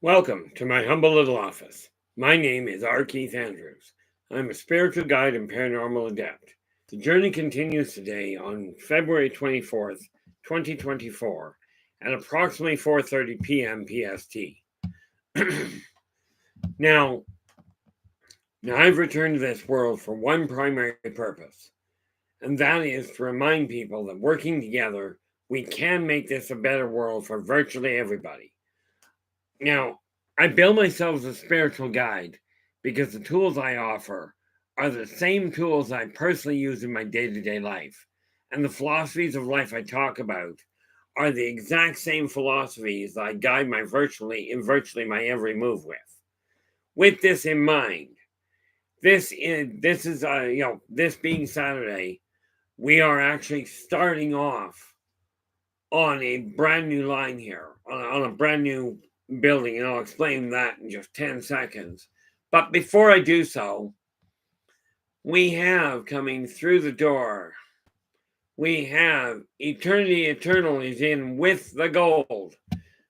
Welcome to my humble little office. My name is R. Keith Andrews. I'm a spiritual guide and paranormal adept. The journey continues today on February 24th, 2024 at approximately 4:30 p.m. PST. Now, I've returned to this world for one primary purpose, and that is to remind people that working together, we can make this a better world for virtually everybody. Now, I bill myself as a spiritual guide because the tools I offer are the same tools I personally use in my day-to-day life. And the philosophies of life I talk about are the exact same philosophies that I guide my virtually my every move with. With this in mind, this being Saturday, we are actually starting off on a brand new line here, on a brand new building, and I'll explain that in just 10 seconds. But before I do so, we have coming through the door, we have Eternity Eternal is in with the gold.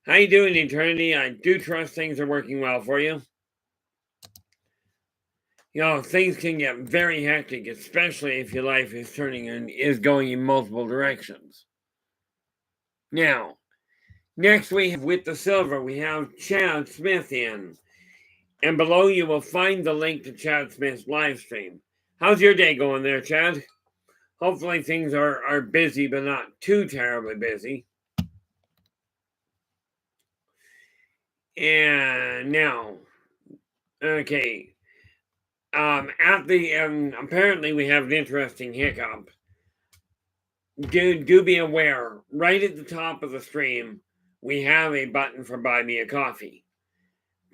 How you doing, Eternity? I do trust things are working well for you. Things can get very hectic, especially if your life is going in multiple directions. Now, next we have with the silver, we have Chad Smith in. And below you will find the link to Chad Smith's live stream. How's your day going there, Chad? Hopefully things are busy, but not too terribly busy. And now, okay. Apparently we have an interesting hiccup. Do be aware, right at the top of the stream, we have a button for Buy Me a Coffee.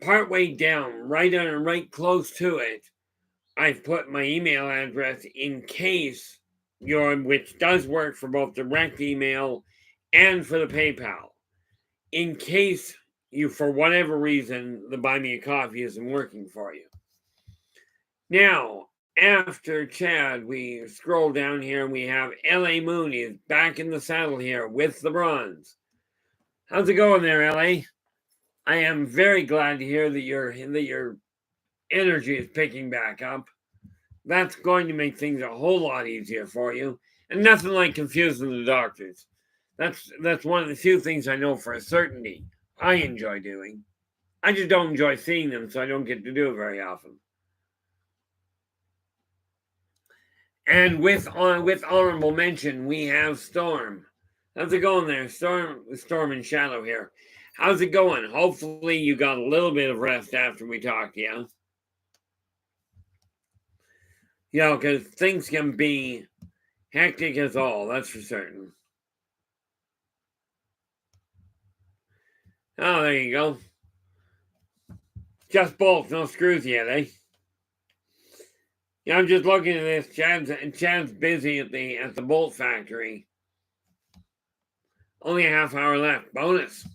Partway down, right close to it, I've put my email address in case which does work for both direct email and for the PayPal. In case you, for whatever reason, the Buy Me a Coffee isn't working for you. Now, after Chad, we scroll down here and we have LA Moon is back in the saddle here with the bronze. How's it going there, LA? I am very glad to hear that your energy is picking back up. That's going to make things a whole lot easier for you. And nothing like confusing the doctors. That's one of the few things I know for a certainty I enjoy doing. I just don't enjoy seeing them, so I don't get to do it very often. And with honorable mention, we have Storm. How's it going there? Storm and Shadow here. How's it going? Hopefully you got a little bit of rest after we talked, yeah? Because things can be hectic as all, that's for certain. Oh, there you go. Just bolts, no screws yet, eh? I'm just looking at this. Chad's busy at the bolt factory. Only a half hour left. Bonus.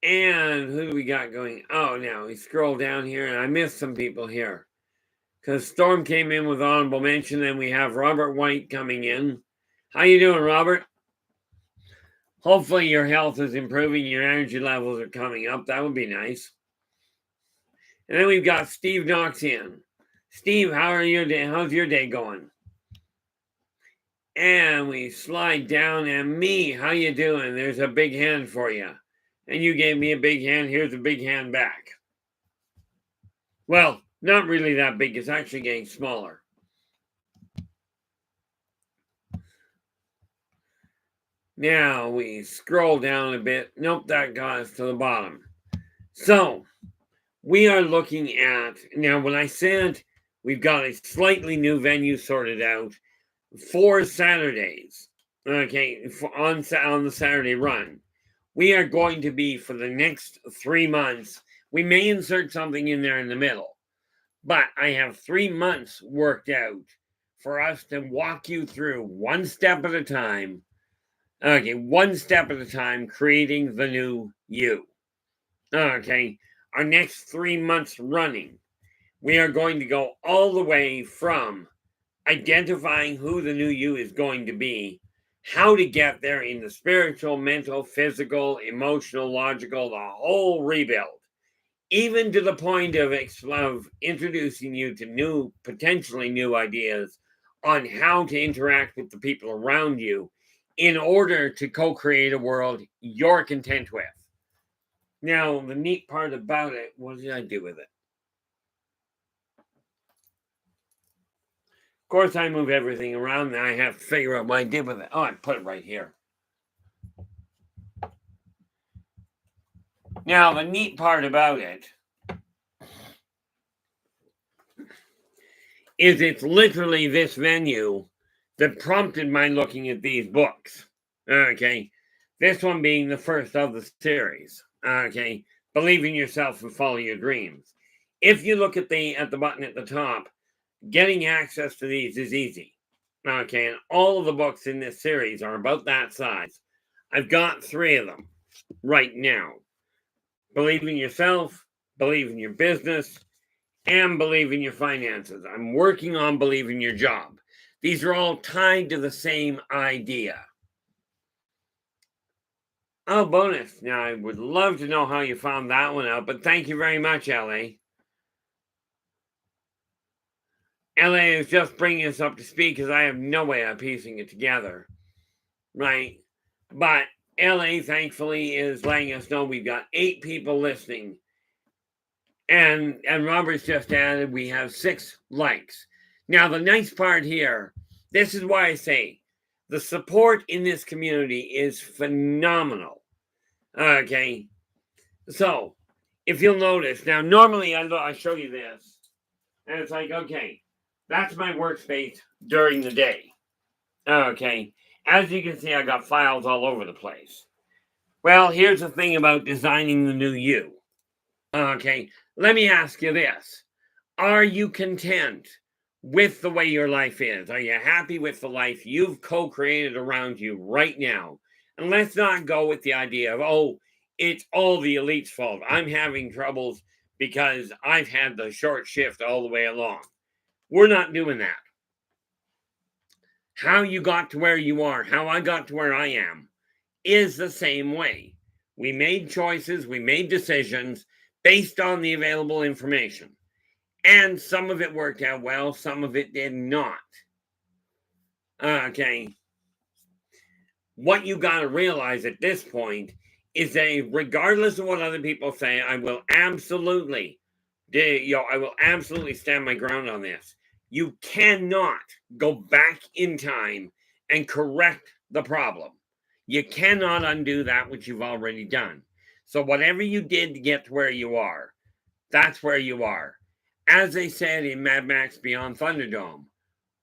And who do we got going? Oh, now we scroll down here, and I missed some people here. Because Storm came in with honorable mention, and we have Robert White coming in. How you doing, Robert? Hopefully your health is improving, your energy levels are coming up. That would be nice. And then we've got Steve Knox in. Steve, how's your day going? And we slide down, and me, how you doing? There's a big hand for you. And you gave me a big hand. Here's a big hand back. Well, not really that big. It's actually getting smaller. Now we scroll down a bit. Nope, that got us to the bottom. So we are looking at, now when I said we've got a slightly new venue sorted out for Saturdays, okay, on the Saturday run, we are going to be for the next 3 months. We may insert something in there in the middle, but I have 3 months worked out for us to walk you through one step at a time. Okay, one step at a time, creating the new you. Okay, our next 3 months running, we are going to go all the way from identifying who the new you is going to be how to get there in the spiritual, mental, physical, emotional, logical, the whole rebuild, even to the point of introducing you to potentially new ideas on how to interact with the people around you in order to co-create a world you're content with. Now, the neat part about it, what did I do with it? Of course, I move everything around, and I have to figure out what I did with it. Oh, I put it right here. Now, the neat part about it is it's literally this venue that prompted my looking at these books. Okay. This one being the first of the series. Okay. Believe in yourself and follow your dreams. If you look at the button at the top, getting access to these is easy. Okay. And all of the books in this series are about that size. I've got 3 of them right now. Believe in yourself, believe in your business, and believe in your finances. I'm working on believe in your job. These are all tied to the same idea. Oh, bonus. Now, I would love to know how you found that one out, but thank you very much, LA. LA is just bringing us up to speed because I have no way of piecing it together, right? But LA, thankfully, is letting us know we've got 8 people listening. And Robert's just added, we have 6 likes. Now, the nice part here, this is why I say the support in this community is phenomenal. Okay. So, if you'll notice, now, normally I show you this, and it's like, okay, that's my workspace during the day. Okay. As you can see, I got files all over the place. Well, here's the thing about designing the new you. Okay. Let me ask you this. Are you content with the way your life is? Are you happy with the life you've co-created around you right now? And let's not go with the idea of, oh, it's all the elite's fault. I'm having troubles because I've had the short shift all the way along. We're not doing that. How you got to where you are, how I got to where I am, is the same way. We made choices, we made decisions based on the available information. And some of it worked out well, some of it did not. Okay. What you got to realize at this point is that regardless of what other people say, I will absolutely stand my ground on this. You cannot go back in time and correct the problem. You cannot undo that which you've already done. So whatever you did to get to where you are, that's where you are. As they said in Mad Max Beyond Thunderdome,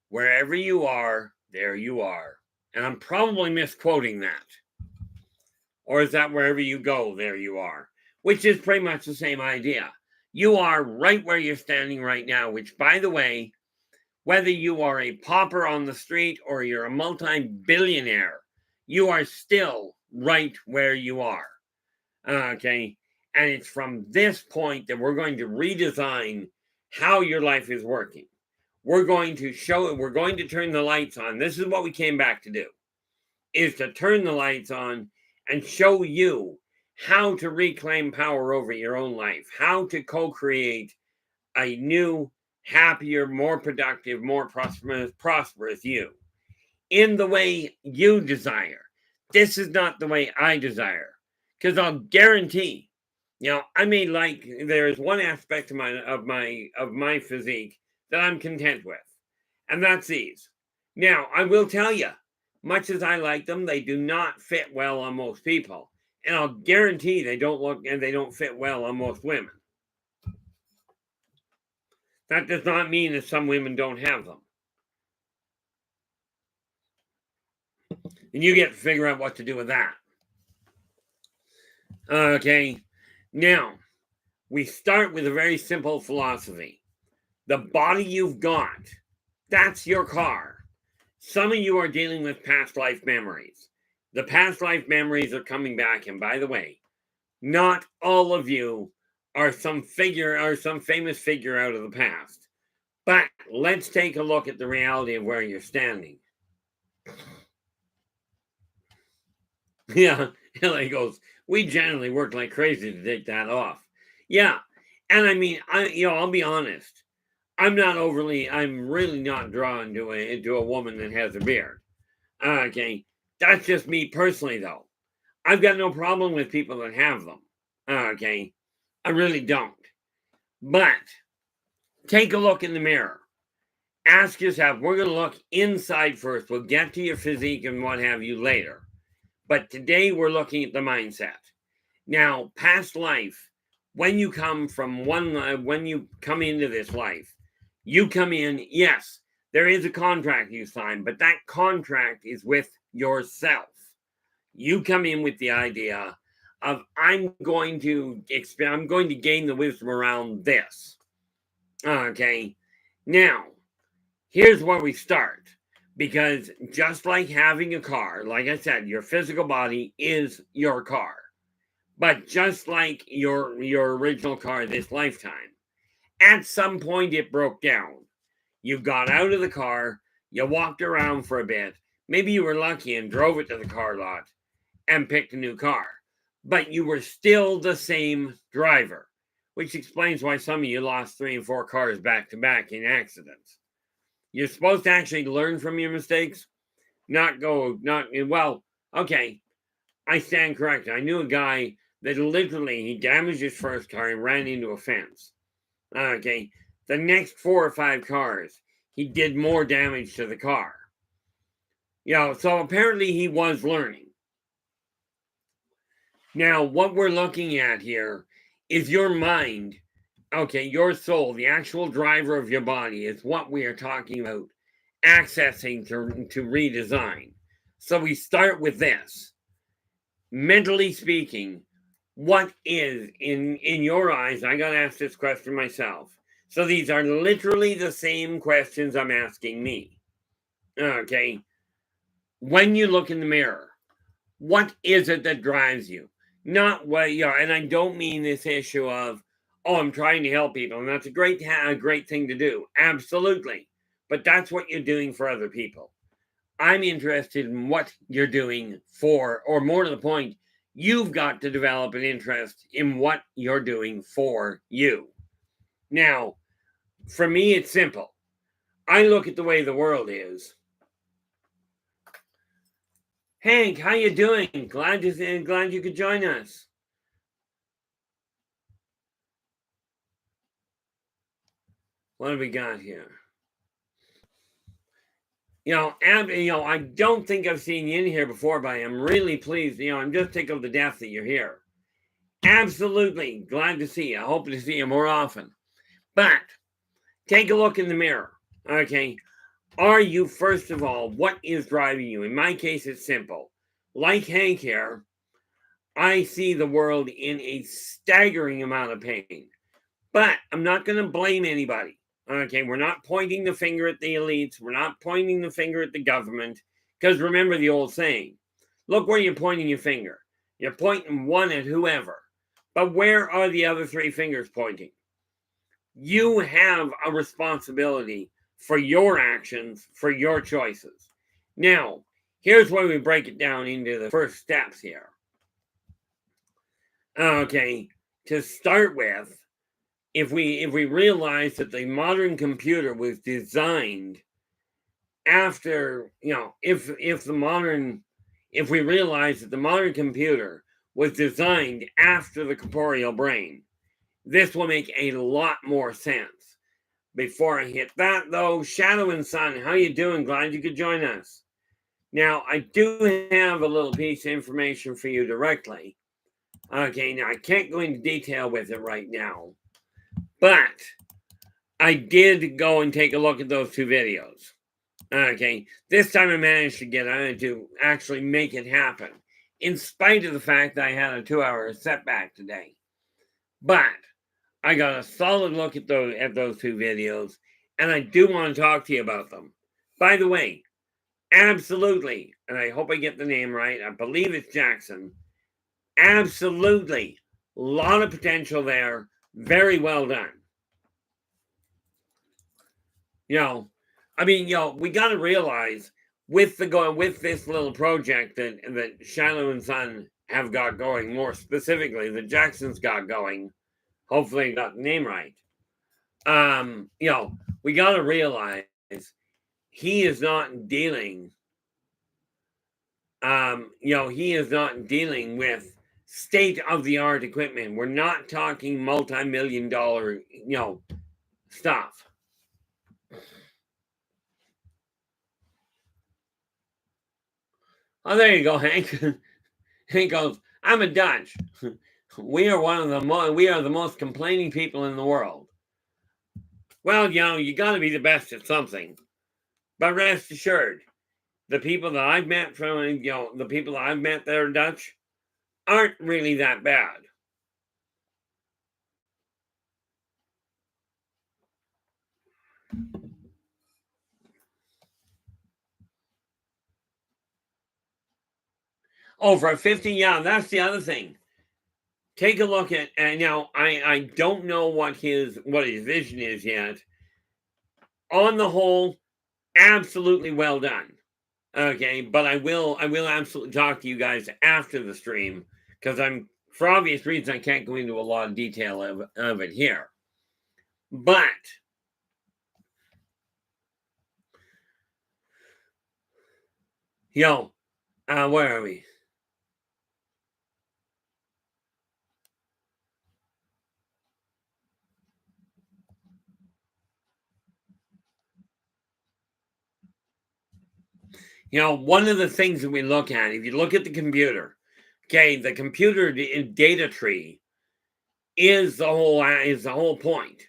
wherever you are, there you are. And I'm probably misquoting that. Or is that wherever you go, there you are? Which is pretty much the same idea. You are right where you're standing right now, which, by the way, whether you are a pauper on the street or you're a multi-billionaire, you are still right where you are. Okay? And it's from this point that we're going to redesign how your life is working. We're going to turn the lights on. This is what we came back to do, is to turn the lights on and show you how to reclaim power over your own life, how to co-create a new, happier, more productive, more prosperous you in the way you desire. This is not the way I desire, because I'll guarantee, there is one aspect of my physique that I'm content with, and that's these. Now, I will tell you, much as I like them, they do not fit well on most people, and I'll guarantee they don't fit well on most women. That does not mean that some women don't have them. And you get to figure out what to do with that. Okay. Now, we start with a very simple philosophy. The body you've got, that's your car. Some of you are dealing with past life memories. The past life memories are coming back. And by the way, not all of you are some famous figure out of the past. But let's take a look at the reality of where you're standing. Yeah. And he goes, we generally work like crazy to take that off. Yeah. And I mean, I'll be honest. I'm really not drawn to a woman that has a beard. Okay. That's just me personally, though. I've got no problem with people that have them. Okay. I really don't. But take a look in the mirror. Ask yourself, we're going to look inside first. We'll get to your physique and what have you later. But today we're looking at the mindset. Now, past life, when you come into this life, you come in, yes, there is a contract you sign, but that contract is with yourself. You come in with the idea of I'm going to gain the wisdom around this. Okay. Now, here's where we start. Because just like having a car, like I said, your physical body is your car. But just like your original car this lifetime, at some point it broke down. You got out of the car, you walked around for a bit. Maybe you were lucky and drove it to the car lot and picked a new car. But you were still the same driver, which explains why some of you lost 3 and 4 cars back to back in accidents. You're supposed to actually learn from your mistakes, okay, I stand corrected. I knew a guy that literally, he damaged his first car and ran into a fence. Okay, the next 4 or 5 cars, he did more damage to the car. So apparently he was learning. Now, what we're looking at here is your mind. Okay, your soul, the actual driver of your body, is what we are talking about accessing to redesign. So we start with this. Mentally speaking, what is in your eyes? I got to ask this question myself. So these are literally the same questions I'm asking me. Okay. When you look in the mirror, what is it that drives you? Not what, and I don't mean this issue of, oh, I'm trying to help people, and that's a great thing to do. Absolutely. But that's what you're doing for other people. I'm interested in what you're doing for, or more to the point, you've got to develop an interest in what you're doing for you. Now, for me, it's simple. I look at the way the world is. Hank, how you doing? Glad you could join us. What have we got here? I don't think I've seen you in here before, but I am really pleased. I'm just tickled to death that you're here. Absolutely glad to see you. I hope to see you more often. But take a look in the mirror. Okay. Are you, first of all, what is driving you? In my case, it's simple. Like Hank here, I see the world in a staggering amount of pain. But I'm not going to blame anybody. Okay, we're not pointing the finger at the elites. We're not pointing the finger at the government. Because remember the old saying, look where you're pointing your finger. You're pointing one at whoever. But where are the other 3 fingers pointing? You have a responsibility for your actions, for your choices. Now, here's where we break it down into the first steps here. Okay, to start with, if we realize that the modern computer was designed after, if we realize that the modern computer was designed after the corporeal brain, this will make a lot more sense. Before I hit that, though, Shadow and Sun, how you doing? Glad you could join us. Now, I do have a little piece of information for you directly. Okay, now I can't go into detail with it right now, but I did go and take a look at those 2 videos. Okay, this time I managed to actually make it happen, in spite of the fact that I had a 2-hour setback today. But I got a solid look at those 2 videos, and I do want to talk to you about them. By the way, absolutely, and I hope I get the name right, I believe it's Jackson. Absolutely, a lot of potential there. Very well done. We got to realize with this little project that Shiloh and Son have got going, more specifically, the Jacksons got going. Hopefully, I got the name right. We got to realize he is not dealing. He is not dealing with state-of-the-art equipment. We're not talking multi-million-dollar, stuff. Oh, there you go, Hank. Hank goes, I'm a Dutch. We are the most complaining people in the world. Well, you got to be the best at something. But rest assured, the people that I've met that are Dutch aren't really that bad. Oh, for a 50, yeah, that's the other thing. Take a look at, and now I don't know what his vision is yet. On the whole, absolutely well done. Okay, but I will absolutely talk to you guys after the stream, because for obvious reasons I can't go into a lot of detail of it here. But where are we? One of the things that we look at, if you look at the computer, okay, the computer data tree is the whole point.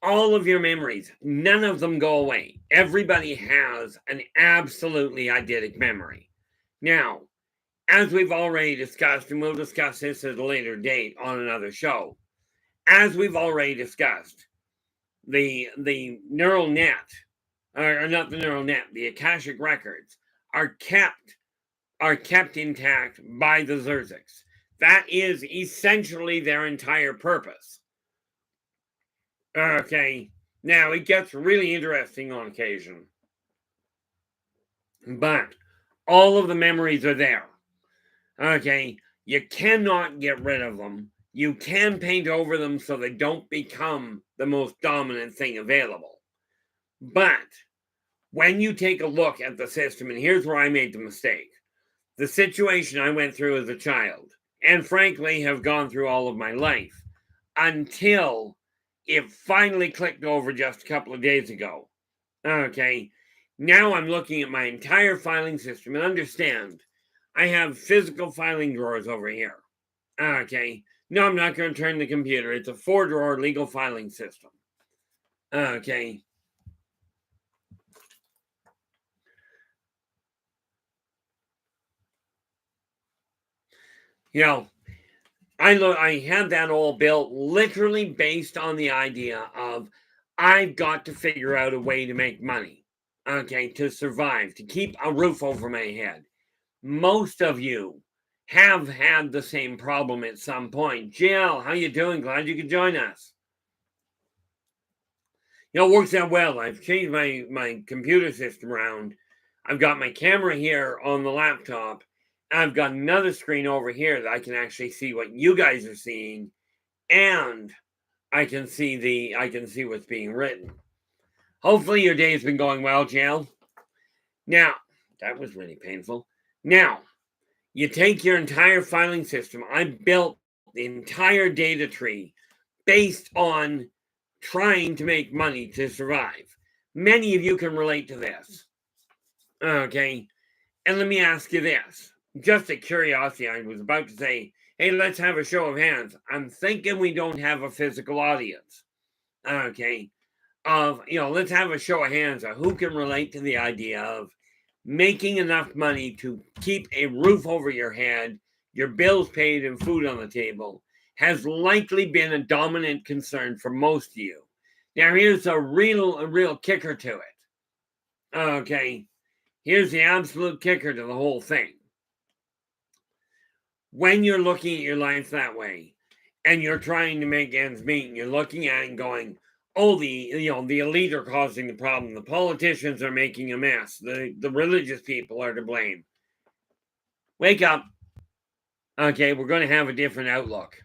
All of your memories, none of them go away. Everybody has an absolutely eidetic memory. Now, as we've already discussed, and we'll discuss this at a later date on another show, as we've already discussed, the neural net, or not the neural net, the Akashic records are kept intact by the Yldrbacs. That is essentially their entire purpose. Okay, now it gets really interesting on occasion, but all of the memories are there. Okay, you cannot get rid of them. You can paint over them so they don't become the most dominant thing available. But when you take a look at the system, and here's where I made the mistake. The situation I went through as a child, and frankly have gone through all of my life, until it finally clicked over just a couple of days ago. Okay, now I'm looking at my entire filing system, and understand, I have physical filing drawers over here. Okay, no, I'm not going to turn the computer. It's a 4-drawer legal filing system. Okay. I had that all built literally based on the idea of I've got to figure out a way to make money, okay, to survive, to keep a roof over my head. Most of you have had the same problem at some point. JL, how you doing? Glad you could join us. It works out well. I've changed my computer system around. I've got my camera here on the laptop. I've got another screen over here that I can actually see what you guys are seeing, and I can see what's being written. Hopefully your day has been going well, JL. Now, that was really painful. Now, you take your entire filing system. I built the entire data tree based on trying to make money to survive. Many of you can relate to this. Okay. And let me ask you this. Just a curiosity, I was about to say, hey, let's have a show of hands. I'm thinking we don't have a physical audience. Okay. Let's have a show of hands of who can relate to the idea of making enough money to keep a roof over your head, your bills paid, and food on the table has likely been a dominant concern for most of you. Now, here's a real kicker to it. Okay, here's the absolute kicker to the whole thing. When you're looking at your life that way, and you're trying to make ends meet, and you're looking at it and going, oh, the elite are causing the problem. The politicians are making a mess. The religious people are to blame. Wake up. Okay, we're going to have a different outlook.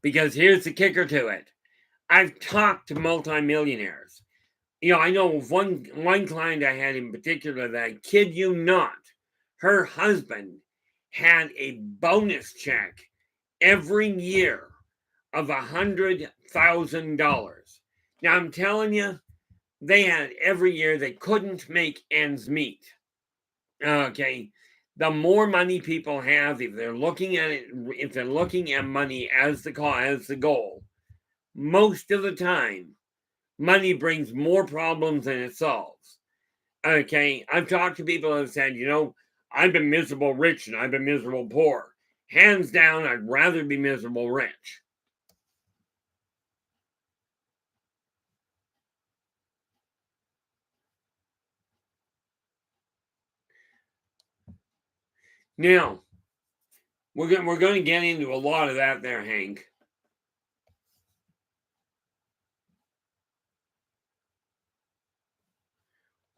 Because here's the kicker to it. I've talked to multimillionaires. I know of one client I had in particular that, I kid you not, her husband had a bonus check every year of $100,000. Now, I'm telling you, they had every year, they couldn't make ends meet. Okay. The more money people have, if they're looking at money as the goal, most of the time, money brings more problems than it solves. Okay. I've talked to people who have said, I've been miserable rich and I've been miserable poor. Hands down, I'd rather be miserable rich. Now, we're going to get into a lot of that there, Hank.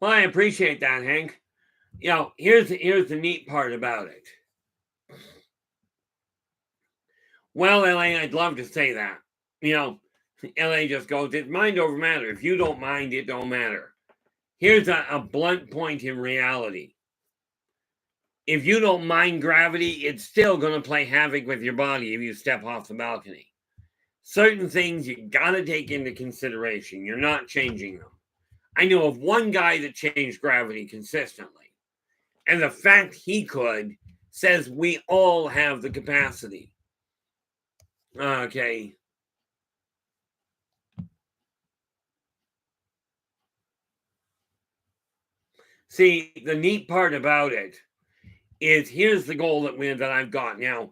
Well, I appreciate that, Hank. Here's the neat part about it. Well, LA, I'd love to say that. LA just goes, it's mind over matter. If you don't mind, it don't matter. Here's a blunt point in reality. If you don't mind gravity, it's still going to play havoc with your body if you step off the balcony. Certain things you got to take into consideration. You're not changing them. I know of one guy that changed gravity consistently. And the fact he could says we all have the capacity. Okay. See, the neat part about it is, here's the goal that I've got. Now,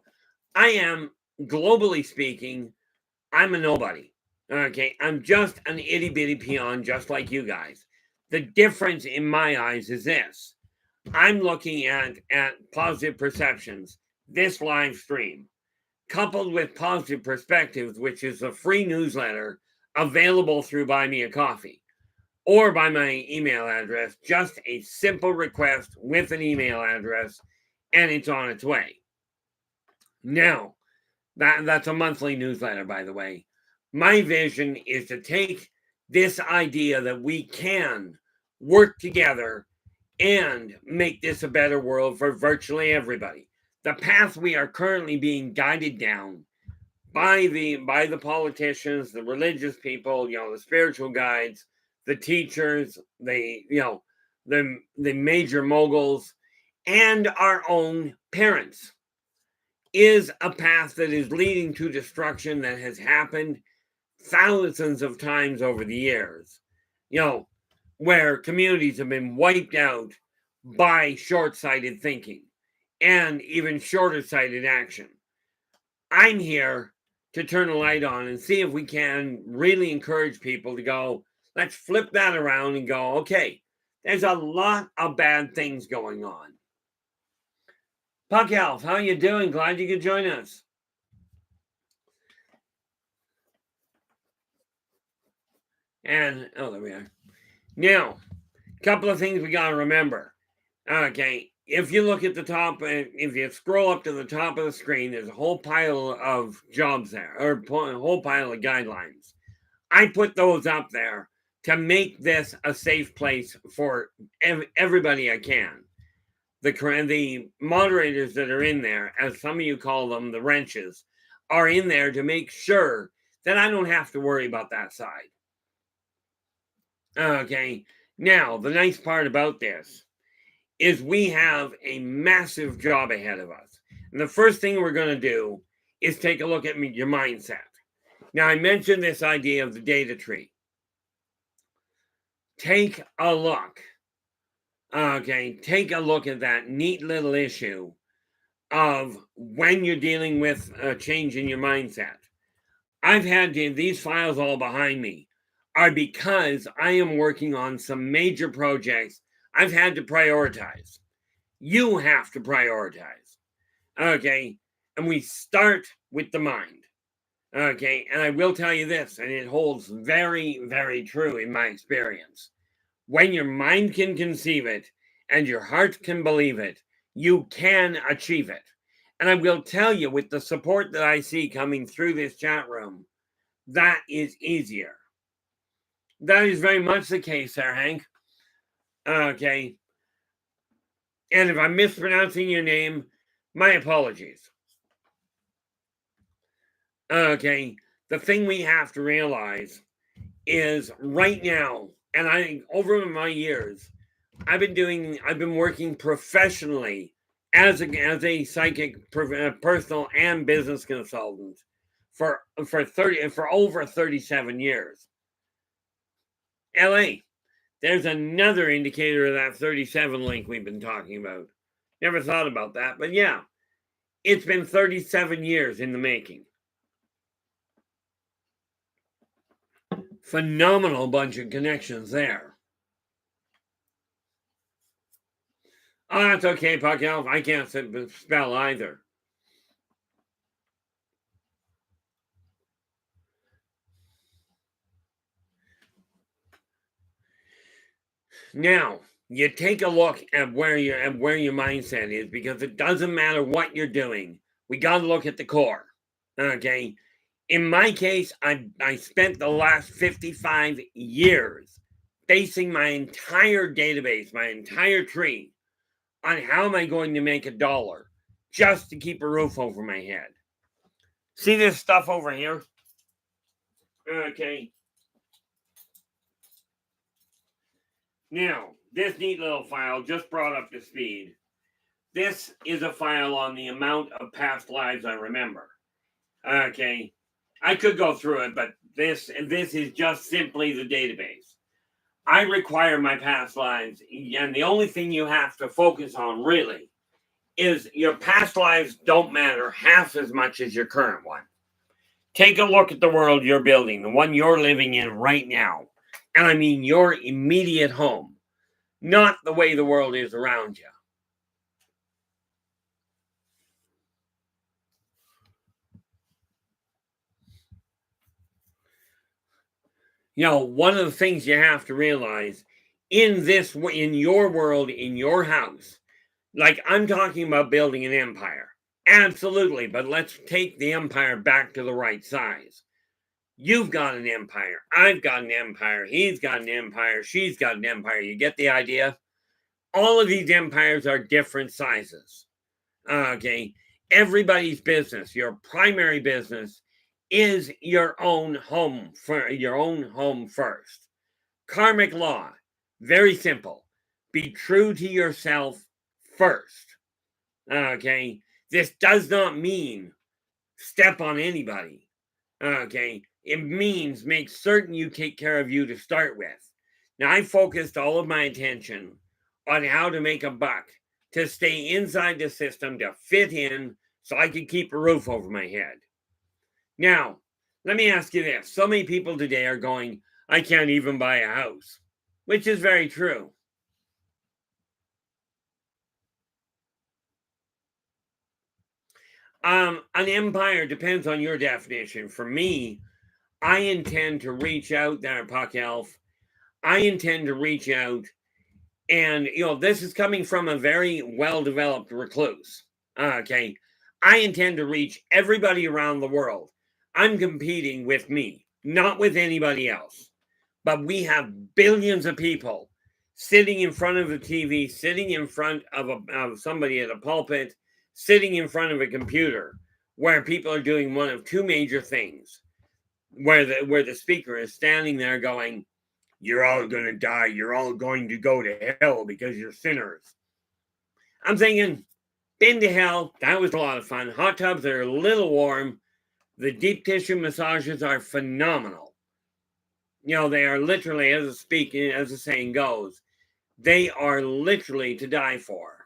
I am, globally speaking, I'm a nobody. Okay. I'm just an itty bitty peon, just like you guys. The difference in my eyes is this. I'm looking at positive perceptions, this live stream, coupled with Positive Perspectives, which is a free newsletter available through Buy Me a Coffee or by my email address. Just a simple request with an email address, and it's on its way. Now, that's a monthly newsletter, by the way. My vision is to take this idea that we can work together and make this a better world for virtually everybody. The path we are currently being guided down by the politicians, the religious people, the spiritual guides, the teachers, the major moguls, and our own parents, is a path that is leading to destruction that has happened thousands of times over the years. Where communities have been wiped out by short-sighted thinking and even shorter-sighted action. I'm here to turn a light on and see if we can really encourage people to go, let's flip that around and go, okay, there's a lot of bad things going on. Puck Elf, how you doing? Glad you could join us. And, there we are. Now, a couple of things we got to remember. Okay, if you look at the top, if you scroll up to the top of the screen, there's a whole pile of jobs there, or a whole pile of guidelines. I put those up there to make this a safe place for everybody I can. The moderators that are in there, as some of you call them, the wrenches, are in there to make sure that I don't have to worry about that side. Okay, now, the nice part about this is we have a massive job ahead of us. And the first thing we're going to do is take a look at your mindset. Now, I mentioned this idea of the data tree. Take a look. Okay, take a look at that neat little issue of when you're dealing with a change in your mindset. I've had these files all behind me are because I am working on some major projects. I've had to prioritize. You have to prioritize. Okay, and we start with the mind. Okay, and I will tell you this, and it holds very, very true in my experience. When your mind can conceive it and your heart can believe it, you can achieve it. And I will tell you, with the support that I see coming through this chat room, that is easier. That is very much the case there, Hank. Okay. And if I'm mispronouncing your name, my apologies. Okay. The thing we have to realize is right now, and I think over my years, I've been working professionally as a psychic personal and business consultant for over 37 years. LA, there's another indicator of that 37 link we've been talking about. Never thought about that, but yeah, it's been 37 years in the making. Phenomenal bunch of connections there. Oh, that's okay, Puck Elf. I can't spell either. Now, you take a look at where your mindset is, because it doesn't matter what you're doing. We got to look at the core. Okay. In my case, I spent the last 55 years basing my entire database, my entire tree, on how am I going to make $1 just to keep a roof over my head. See this stuff over here? Okay. Now, this neat little file just brought up to speed. This is a file on the amount of past lives I remember. Okay. I could go through it, but this is just simply the database. I require my past lives, and the only thing you have to focus on really is your past lives don't matter half as much as your current one. Take a look at the world you're building, the one you're living in right now. And I mean your immediate home, not the way the world is around you. You know, one of the things you have to realize in your world, in your house, like I'm talking about building an empire. Absolutely, but let's take the empire back to the right size. You've got an empire. I've got an empire. He's got an empire. She's got an empire. You get the idea? All of these empires are different sizes. Okay. Everybody's business, your primary business, is your own home first. Karmic law, very simple. Be true to yourself first. Okay. This does not mean step on anybody. Okay. It means make certain you take care of you to start with. Now, I focused all of my attention on how to make a buck, to stay inside the system, to fit in so I could keep a roof over my head. Now, let me ask you this. So many people today are going, I can't even buy a house, which is very true. An empire depends on your definition. For me, I intend to reach out there, Puck Elf. I intend to reach out, and this is coming from a very well-developed recluse. Okay, I intend to reach everybody around the world. I'm competing with me, not with anybody else. But we have billions of people sitting in front of a TV, sitting in front of somebody at a pulpit, sitting in front of a computer, where people are doing one of two major things. Where the speaker is standing there going, you're all going to die. You're all going to go to hell because you're sinners. I'm thinking, been to hell. That was a lot of fun. Hot tubs are a little warm. The deep tissue massages are phenomenal. They are literally, as the saying goes, they are literally to die for.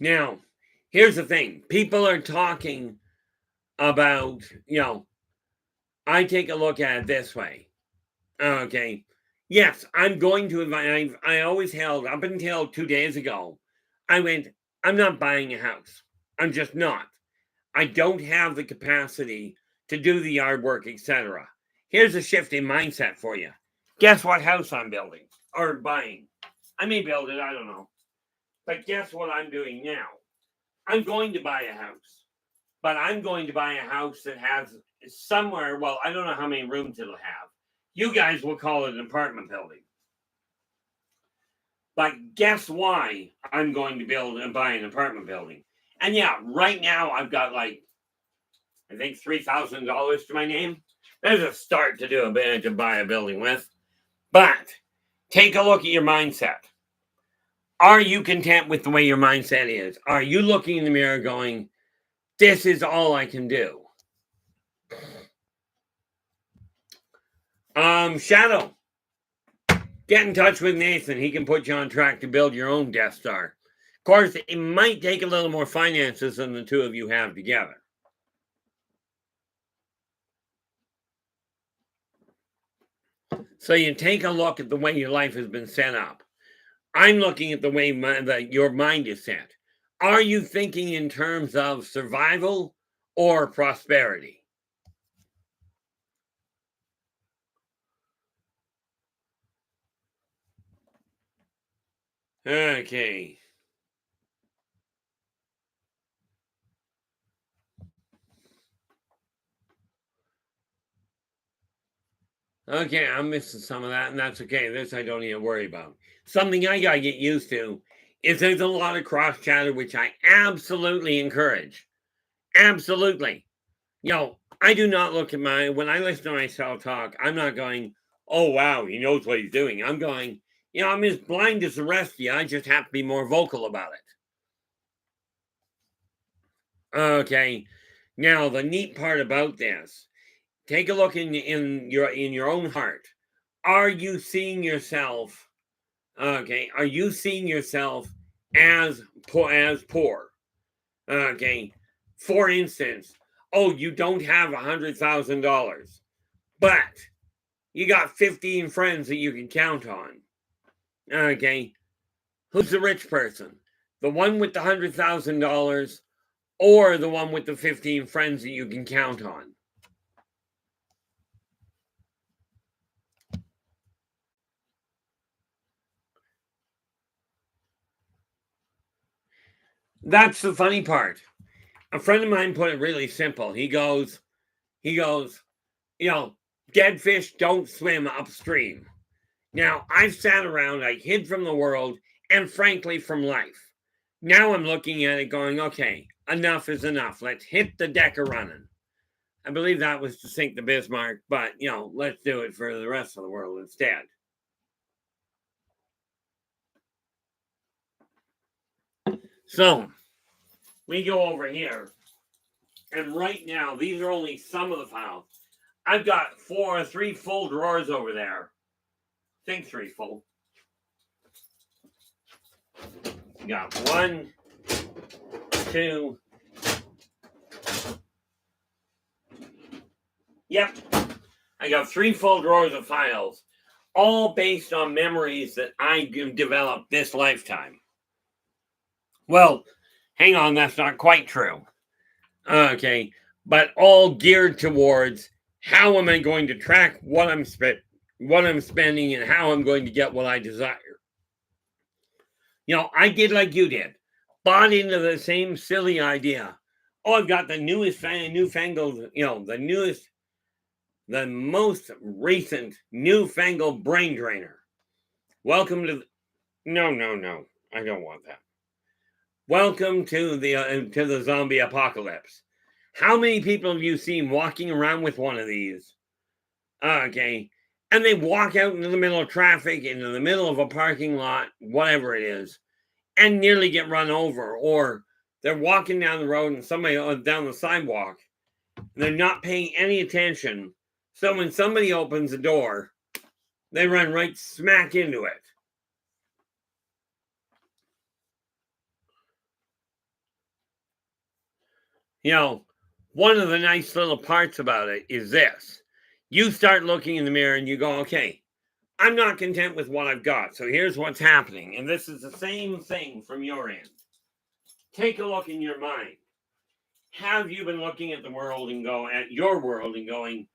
Now, here's the thing. People are talking about, I take a look at it this way. Okay. Yes, I'm going to invite. I always held up until 2 days ago. I went. I'm not buying a house. I'm just not. I don't have the capacity to do the yard work, etc. Here's a shift in mindset for you. Guess what house I'm building or buying? I may build it. I don't know. But guess what I'm doing now? I'm going to buy a house, but I'm going to buy a house that has somewhere. Well, I don't know how many rooms it'll have. You guys will call it an apartment building. But guess why I'm going to build and buy an apartment building? And yeah, right now I've got like I think $3,000 to my name. There's a start to do a bit to buy a building with. But take a look at your mindset. Are you content with the way your mindset is? Are you looking in the mirror going, this is all I can do? Shadow, get in touch with Nathan. He can put you on track to build your own Death Star. Of course, it might take a little more finances than the two of you have together. So you take a look at the way your life has been set up. I'm looking at the way your mind is set. Are you thinking in terms of survival or prosperity? Okay. Okay, I'm missing some of that, and that's okay. This I don't even worry about. Something I gotta get used to is there's a lot of cross chatter, which I absolutely encourage. Absolutely. I do not look at when I listen to myself talk, I'm not going, oh wow, he knows what he's doing. I'm going, I'm as blind as the rest of you. I just have to be more vocal about it. Okay. Now the neat part about this, take a look in your own heart. Are you seeing yourself? Okay, are you seeing yourself as poor? Okay, for instance, oh, you don't have $100,000, but you got 15 friends that you can count on. Okay, who's the rich person? The one with the $100,000 or the one with the 15 friends that you can count on? That's the funny part. A friend of mine put it really simple. He goes, you know, dead fish don't swim upstream. Now, I've sat around, I hid from the world, and frankly, from life. Now I'm looking at it going, okay, enough is enough. Let's hit the deck a running. I believe that was to sink the Bismarck, but, let's do it for the rest of the world instead. So, we go over here, and right now, these are only some of the files. I've got 3 full drawers over there. I think 3 full. You got 1, 2. Yep. I got 3 full drawers of files, all based on memories that I developed this lifetime. Well, hang on, that's not quite true. Okay, but all geared towards how am I going to track what I'm spending and how I'm going to get what I desire. I did like you did. Bought into the same silly idea. Oh, I've got the newfangled, the most recent newfangled brain drainer. Welcome to no, I don't want that. Welcome to the zombie apocalypse. How many people have you seen walking around with one of these? Okay, and they walk out into the middle of traffic, into the middle of a parking lot, whatever it is, and nearly get run over, or they're walking down the road and somebody down the sidewalk, and they're not paying any attention. So when somebody opens the door, they run right smack into it. One of the nice little parts about it is this. You start looking in the mirror and you go, okay, I'm not content with what I've got. So here's what's happening. And this is the same thing from your end. Take a look in your mind. Have you been looking at the world and at your world and going,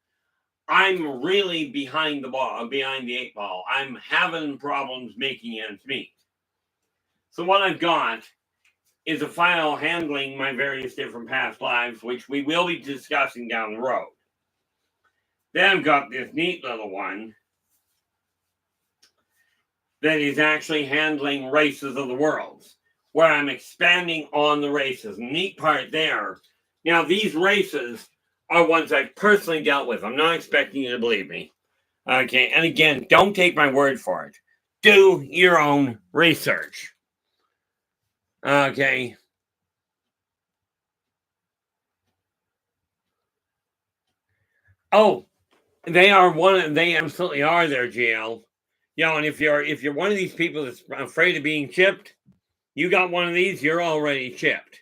I'm really behind the eight ball. I'm having problems making ends meet. So what I've got is a file handling my various different past lives, which we will be discussing down the road. Then I've got this neat little one that is actually handling races of the world, where I'm expanding on the races. Neat part there. Now, these races are ones I've personally dealt with. I'm not expecting you to believe me. Okay, and again, don't take my word for it. Do your own research. Okay. Oh, they absolutely are there, GL. And if you're one of these people that's afraid of being chipped, you got one of these, you're already chipped.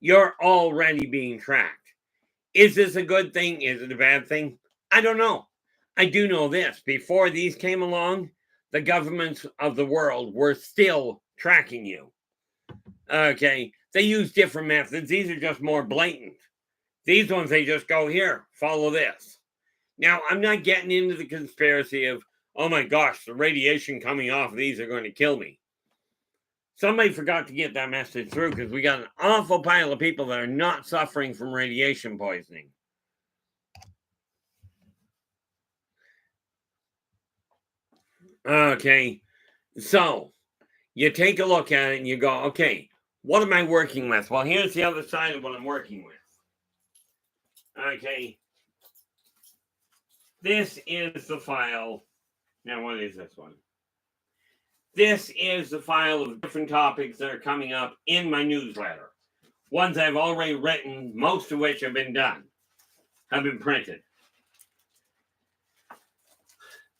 You're already being tracked. Is this a good thing? Is it a bad thing? I don't know. I do know this. Before these came along, the governments of the world were still tracking you. Okay. They use different methods. These are just more blatant. These ones, they just go, here, follow this. Now, I'm not getting into the conspiracy of, oh my gosh, the radiation coming off of these are going to kill me. Somebody forgot to get that message through because we got an awful pile of people that are not suffering from radiation poisoning. Okay, so you take a look at it and you go, okay, what am I working with? Well, here's the other side of what I'm working with. Okay, this is the file. Now, what is this one? This is the file of different topics that are coming up in my newsletter. Ones I've already written, most of which have been done, have been printed.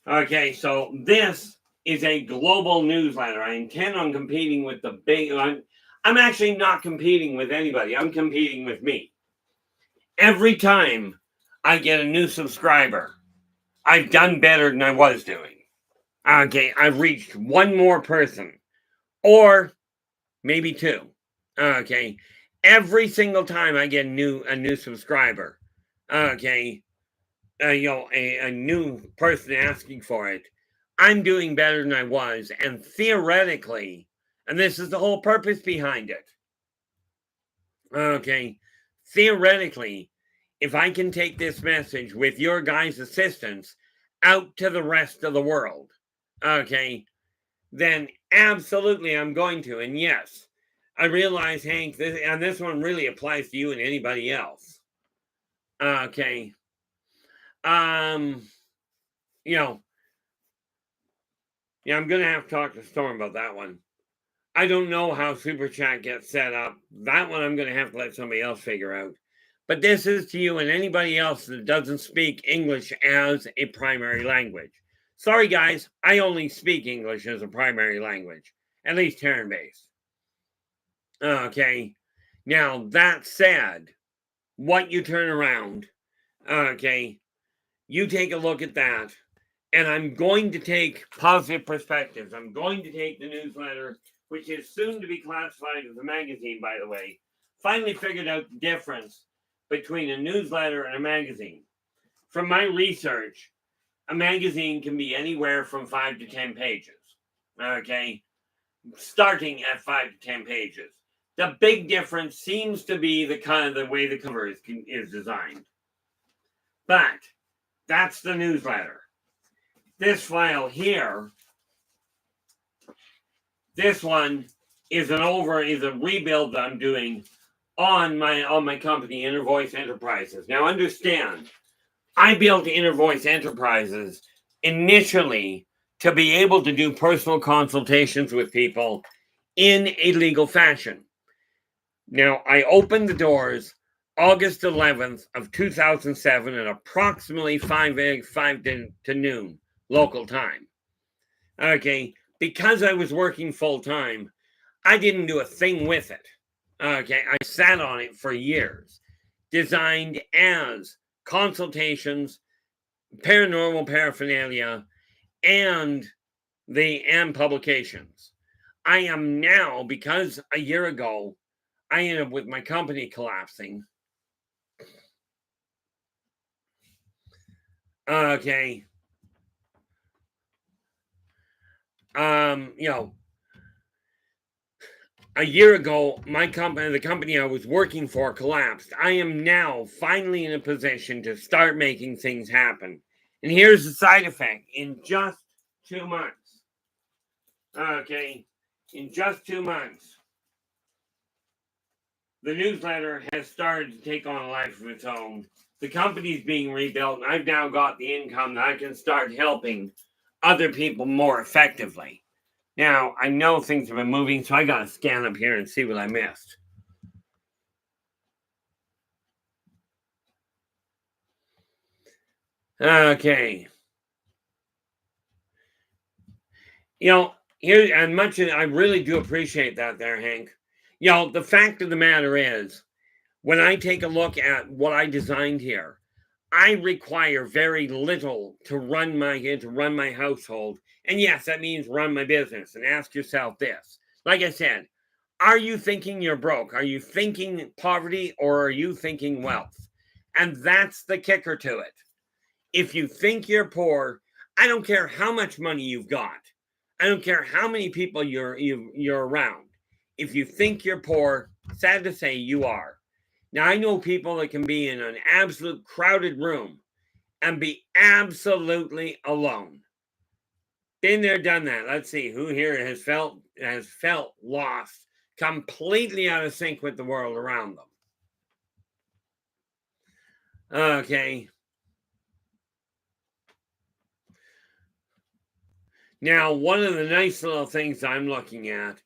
Okay, so this is a global newsletter. I intend on competing with the big... I'm actually not competing with anybody. I'm competing with me. Every time I get a new subscriber, I've done better than I was doing. Okay, I've reached one more person. Or maybe two. Okay. Every single time I get a new subscriber, okay, a new person asking for it, I'm doing better than I was. And theoretically, and this is the whole purpose behind it. Okay. Theoretically, if I can take this message with your guys' assistance out to the rest of the world, okay, then absolutely I'm going to. And yes, I realize, Hank, this one really applies to you and anybody else. Okay. Yeah, I'm gonna have to talk to Storm about that one. I don't know how Super Chat gets set up. That one I'm gonna have to let somebody else figure out. But this is to you and anybody else that doesn't speak English as a primary language. Sorry, guys, I only speak English as a primary language, at least Terran based. Okay. Now, that said, what you turn around, okay, you take a look at that, and I'm going to take positive perspectives. I'm going to take the newsletter, which is soon to be classified as a magazine, by the way. Finally figured out the difference between a newsletter and a magazine. From my research, a magazine can be anywhere from 5 to 10 pages, okay, starting at 5 to 10 pages. The big difference seems to be the way the cover is designed. But that's the newsletter. This file here, this one is a rebuild that I'm doing on my company, Inner Voice Enterprises. Now understand, I built Inner Voice Enterprises initially to be able to do personal consultations with people in a legal fashion. Now, I opened the doors August 11th of 2007 at approximately 5 to noon local time. Okay, because I was working full time, I didn't do a thing with it. Okay, I sat on it for years, designed as consultations, paranormal paraphernalia, and publications. I am now, because a year ago, I ended up with my company collapsing. Okay. You know, a year ago, my company, the company I was working for, collapsed. I am now finally in a position to start making things happen. And here's the side effect. In just 2 months, okay, in just 2 months, the newsletter has started to take on a life of its own. The company's being rebuilt, and I've now got the income that I can start helping other people more effectively. Now, I know things have been moving, so I got to scan up here and see what I missed. Okay. You know, here, and much I really do appreciate that there, Hank. You know, the fact of the matter is, when I take a look at what I designed here, I require very little to run my household. And yes, that means run my business. And ask yourself this. Like I said, are you thinking you're broke? Are you thinking poverty, or are you thinking wealth? And that's the kicker to it. If you think you're poor, I don't care how much money you've got. I don't care how many people you're around. If you think you're poor, sad to say, you are. Now, I know people that can be in an absolute crowded room and be absolutely alone. Been there, done that. Let's see who here has felt lost, completely out of sync with the world around them. Okay. Now, one of the nice little things I'm looking at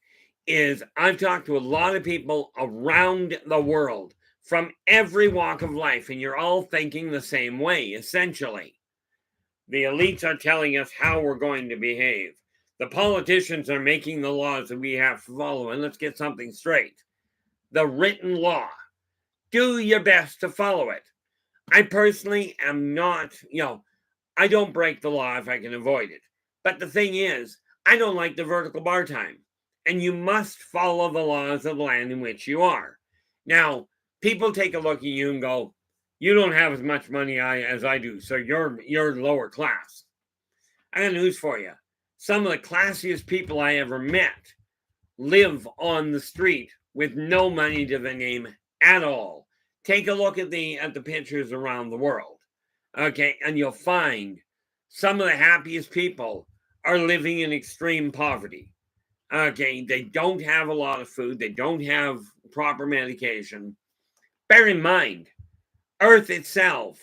is I've talked to a lot of people around the world from every walk of life, and you're all thinking the same way, essentially. The elites are telling us how we're going to behave. The politicians are making the laws that we have to follow, and let's get something straight. The written law. Do your best to follow it. I personally am not, I don't break the law if I can avoid it. But the thing is, I don't like the vertical bar time. And you must follow the laws of the land in which you are. Now, people take a look at you and go, you don't have as much money as I do, so you're lower class. I got news for you. Some of the classiest people I ever met live on the street with no money to their name at all. Take a look at the pictures around the world. Okay, and you'll find some of the happiest people are living in extreme poverty. Okay, they don't have a lot of food, they don't have proper medication. Bear in mind, Earth itself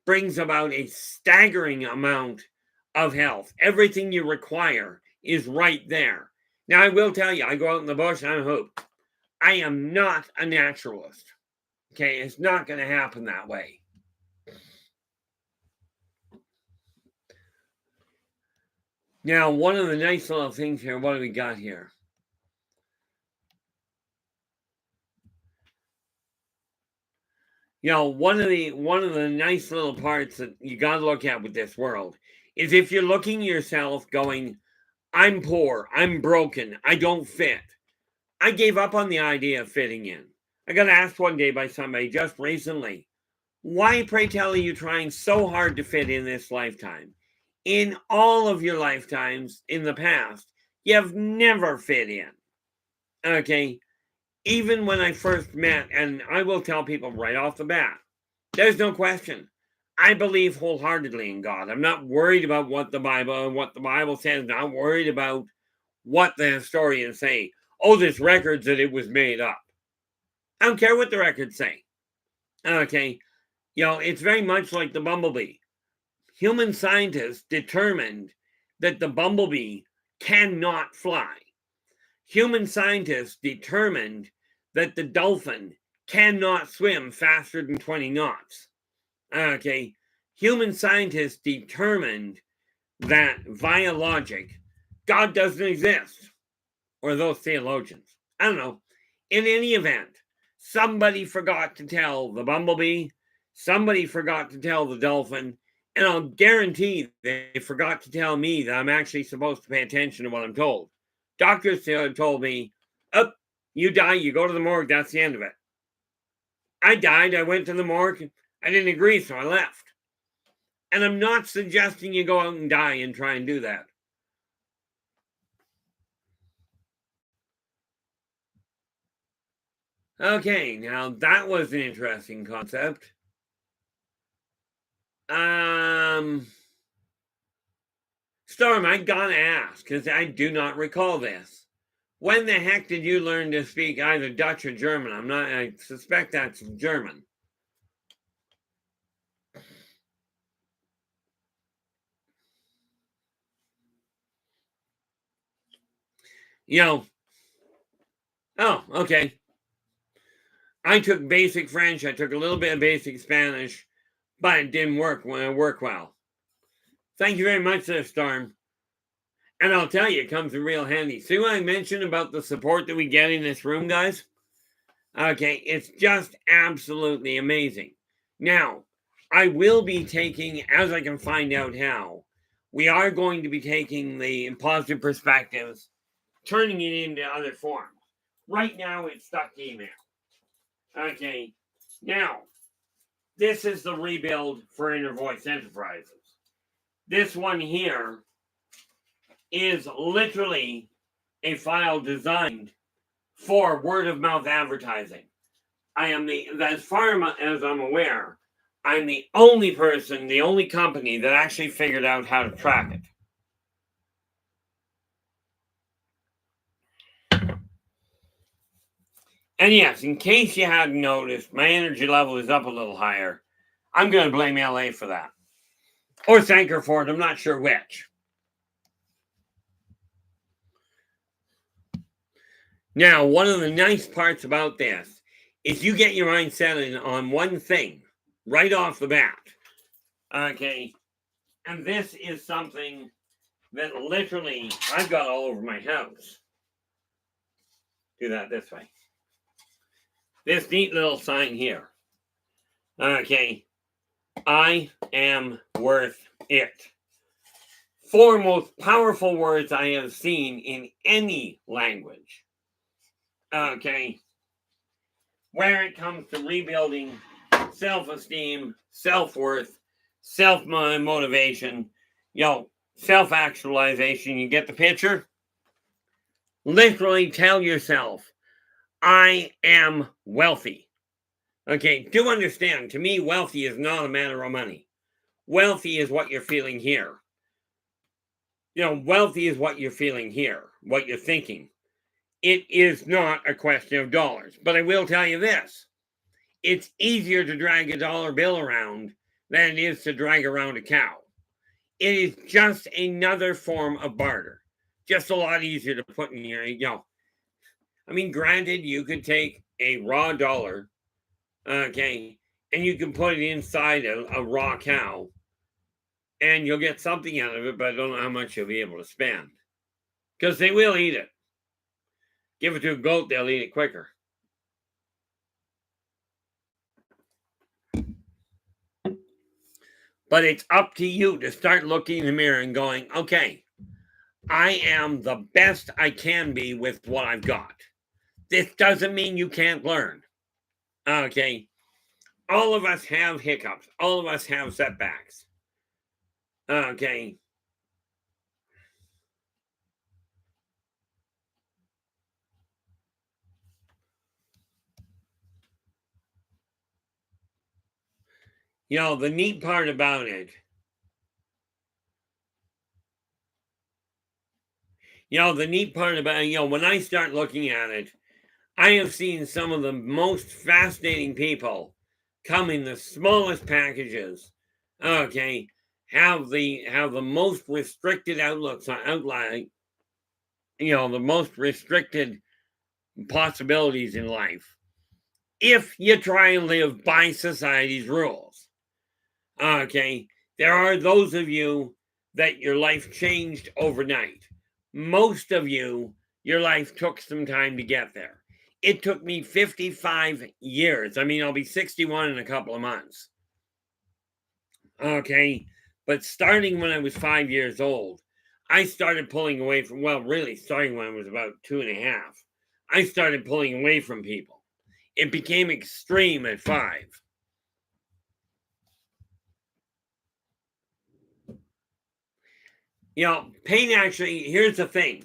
brings about a staggering amount of health. Everything you require is right there. Now, I will tell you, I go out in the bush and I'm hooked. I am not a naturalist. Okay, it's not going to happen that way. Now, one of the nice little things here, what do we got here? One of the nice little parts that you got to look at with this world is if you're looking at yourself going, I'm poor, I'm broken, I don't fit. I gave up on the idea of fitting in. I got asked one day by somebody just recently, why, pray tell, are you trying so hard to fit in this lifetime? In all of your lifetimes in the past, you have never fit in. Okay? Even when I first met, and I will tell people right off the bat, there's no question. I believe wholeheartedly in God. I'm not worried about what the Bible says. I'm not worried about what the historians say. Oh, there's records that it was made up. I don't care what the records say. Okay. It's very much like the bumblebee. Human scientists determined that the bumblebee cannot fly. Human scientists determined that the dolphin cannot swim faster than 20 knots. Okay. Human scientists determined that via logic, God doesn't exist. Or those theologians. I don't know. In any event, somebody forgot to tell the bumblebee, somebody forgot to tell the dolphin, And I'll guarantee they forgot to tell me that I'm actually supposed to pay attention to what I'm told. Doctors told me, oh, you die, you go to the morgue, that's the end of it. I died, I went to the morgue, I didn't agree, so I left. And I'm not suggesting you go out and die and try and do that. Okay, now that was an interesting concept. Storm, I gotta ask, because I do not recall this. When the heck did you learn to speak either Dutch or German? I suspect that's German. Oh, okay. I took basic French, I took a little bit of basic Spanish, but it didn't work well. Thank you very much there, Storm. And I'll tell you, it comes in real handy. See what I mentioned about the support that we get in this room, guys? Okay, it's just absolutely amazing. Now, I will be taking, as I can find out how, we are going to be taking the positive perspectives, turning it into other forms. Right now, it's stuck to email. Okay, now, this is the rebuild for Inner Voice Enterprises. This one here is literally a file designed for word of mouth advertising. I am as far as I'm aware, I'm the only person, the only company that actually figured out how to track it. And yes, in case you hadn't noticed, my energy level is up a little higher. I'm going to blame LA for that. Or thank her for it, I'm not sure which. Now, one of the nice parts about this is you get your mind set on one thing right off the bat. Okay. And this is something that literally I've got all over my house. Do that this way. This neat little sign here. Okay. I am worth it. 4 most powerful words I have seen in any language. Okay. Where it comes to rebuilding self-esteem, self-worth, self-motivation, self-actualization. You get the picture? Literally tell yourself, I am wealthy. Okay, do understand, to me, wealthy is not a matter of money. Wealthy is what you're feeling here. Wealthy is what you're feeling here, what you're thinking. It is not a question of dollars. But I will tell you this. It's easier to drag a dollar bill around than it is to drag around a cow. It is just another form of barter. Just a lot easier to put in your, granted, you could take a raw dollar, okay, and you can put it inside a raw cow, and you'll get something out of it, but I don't know how much you'll be able to spend. Because they will eat it. Give it to a goat, they'll eat it quicker. But it's up to you to start looking in the mirror and going, okay, I am the best I can be with what I've got. This doesn't mean you can't learn. Okay. All of us have hiccups. All of us have setbacks. Okay. The neat part about it, when I start looking at it, I have seen some of the most fascinating people come in the smallest packages. Okay. Have the most restricted outlooks on outline, the most restricted possibilities in life. If you try and live by society's rules. Okay. There are those of you that your life changed overnight. Most of you, your life took some time to get there. It took me 55 years. I'll be 61 in a couple of months. Okay. But starting when I was 5 years old, I started pulling away from, well, really starting when I was about 2.5, I started pulling away from people. It became extreme at 5. You know, pain actually, here's the thing.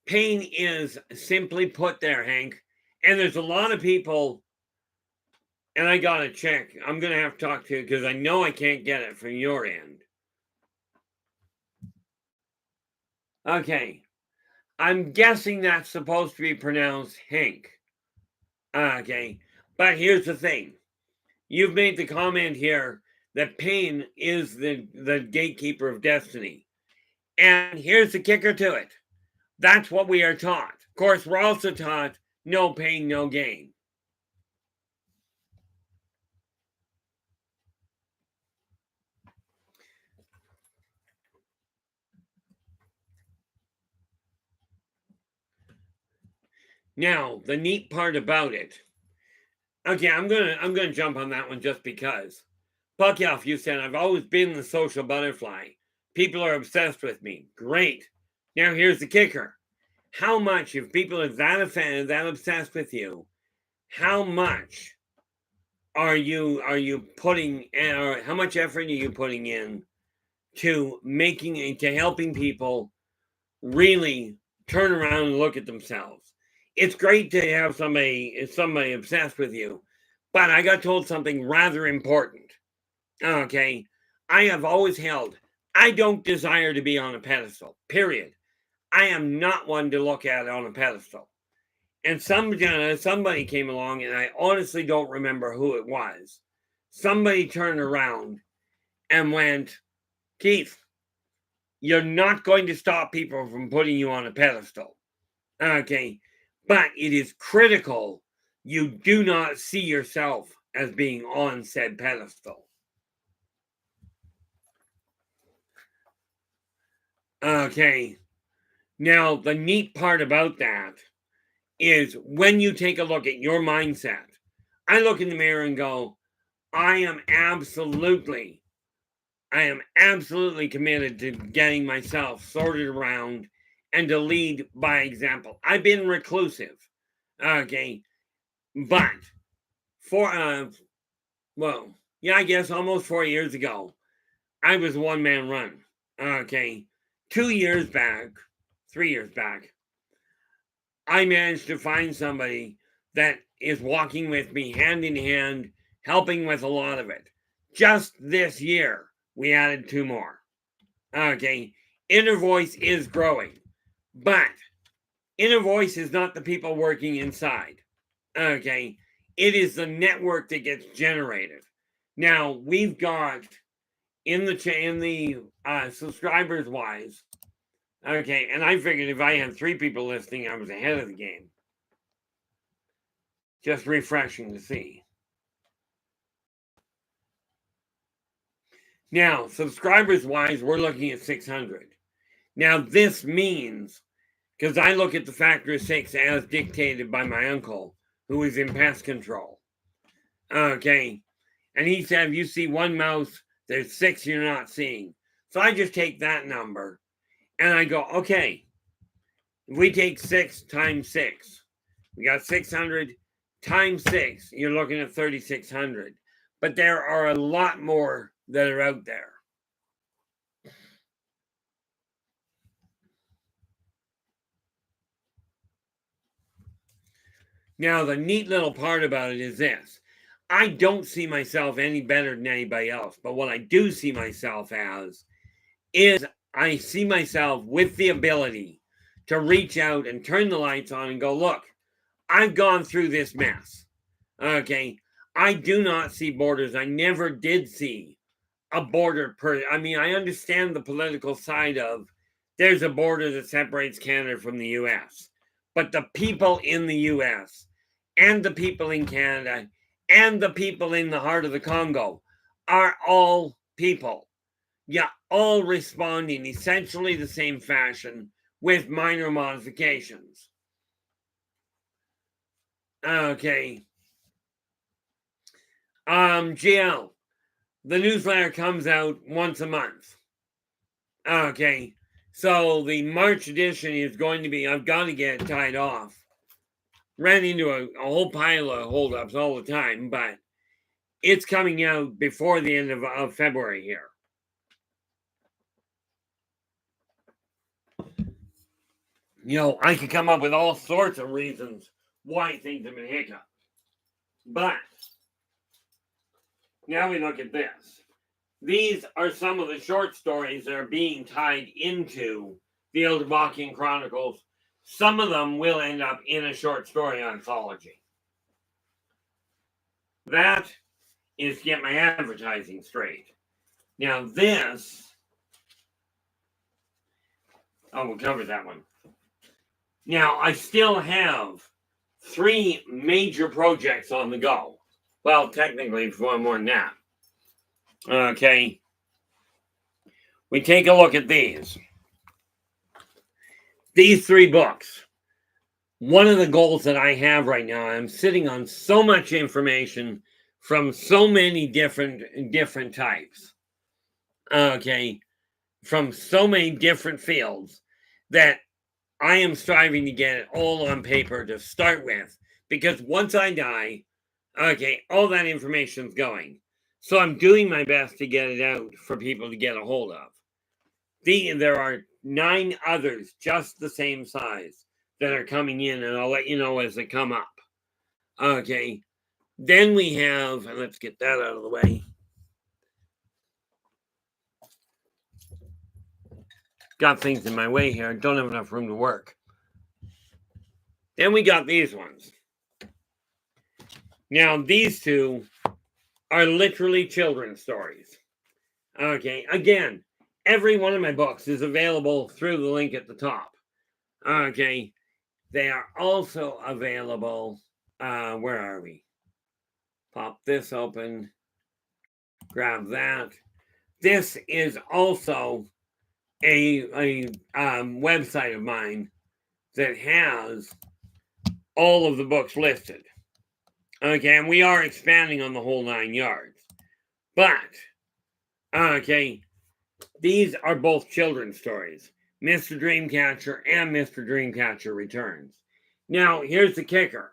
Pain is simply put there, Hank. And there's a lot of people, and I got to check. I'm going to have to talk to you because I know I can't get it from your end. Okay. I'm guessing that's supposed to be pronounced Hank. Okay. But here's the thing. You've made the comment here that pain is the gatekeeper of destiny. And here's the kicker to it. That's what we are taught. Of course, we're also taught no pain, no gain. Now, the neat part about it. Okay, I'm gonna jump on that one just because. Buck Elf, you said I've always been the social butterfly. People are obsessed with me. Great. Now here's the kicker. How much, if people are that obsessed with you, how much are you putting, or how much effort are you putting in to helping people really turn around and look at themselves? It's great to have somebody obsessed with you, but I got told something rather important. Okay, I have always held, I don't desire to be on a pedestal, period. I am not one to look at on a pedestal. And somebody came along, and I honestly don't remember who it was. Somebody turned around and went, Keith, you're not going to stop people from putting you on a pedestal. Okay, but it is critical you do not see yourself as being on said pedestal. Okay, now the neat part about that is when you take a look at your mindset, I look in the mirror and go, I am absolutely committed to getting myself sorted around and to lead by example. I've been reclusive, okay, but I guess almost 4 years ago, I was a one-man run, okay. 2 years back, 3 years back, I managed to find somebody that is walking with me hand in hand, helping with a lot of it. Just this year, we added 2 more. Okay, inner voice is growing, but inner voice is not the people working inside. Okay, it is the network that gets generated. Now we've got in the subscribers wise. Okay, and I figured if I had 3 people listening, I was ahead of the game. Just refreshing to see. Now, subscribers wise, we're looking at 600. Now, this means, because I look at the factor of 6 as dictated by my uncle, who is in pest control. Okay. And he said, if you see 1 mouse, there's 6 you're not seeing. So I just take that number and I go, okay, if we take 6 times 6, we got 600 times 6, you're looking at 3,600. But there are a lot more that are out there. Now, the neat little part about it is this. I don't see myself any better than anybody else, but what I do see myself as is I see myself with the ability to reach out and turn the lights on and go, look, I've gone through this mess. Okay. I do not see borders. I never did see a border. I mean, I understand the political side of there's a border that separates Canada from the US, but the people in the US and the people in Canada and the people in the heart of the Congo are all people. Yeah, all respond in essentially the same fashion with minor modifications. Okay. GL, the newsletter comes out once a month. Okay, so the March edition is going to be, I've got to get it tied off. Ran into a whole pile of holdups all the time, but it's coming out before the end of February here. You know, I could come up with all sorts of reasons why things have been hiccuped. But now we look at this. These are some of the short stories that are being tied into the Yldrbac Chronicles. Some of them will end up in a short story anthology. That is to get my advertising straight. Now this, we'll cover that one. Now I still have 3 major projects on the go. Well, technically, one more than that. Okay. We take a look at these. These 3 books. One of the goals that I have right now, I'm sitting on so much information from so many different types. Okay. From so many different fields that I am striving to get it all on paper to start with. Because once I die, okay, all that information's going. So I'm doing my best to get it out for people to get a hold of. There are 9 others just the same size that are coming in, and I'll let you know as they come up. Okay. Then we have, and let's get that out of the way. Got things in my way here. Don't have enough room to work. Then we got these ones. Now, these 2 are literally children's stories. Okay. Again, every one of my books is available through the link at the top. Okay. They are also available. Where are we? Pop this open. Grab that. This is also a website of mine that has all of the books listed. Okay, and we are expanding on the whole 9 yards. But, okay, these are both children's stories. Mr. Dreamcatcher and Mr. Dreamcatcher Returns. Now, here's the kicker.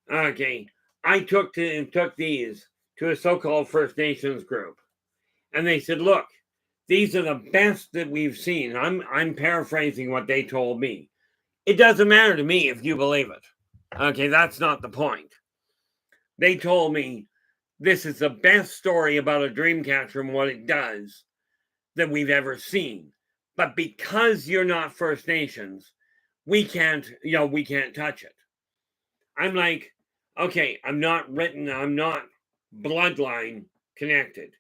Okay, I took these to a so-called First Nations group. And they said, look, these are the best that we've seen. I'm paraphrasing what they told me. It doesn't matter to me if you believe it. Okay, that's not the point. They told me this is the best story about a dream catcher and what it does that we've ever seen. But because you're not First Nations, we can't touch it. I'm like, okay, I'm not bloodline connected.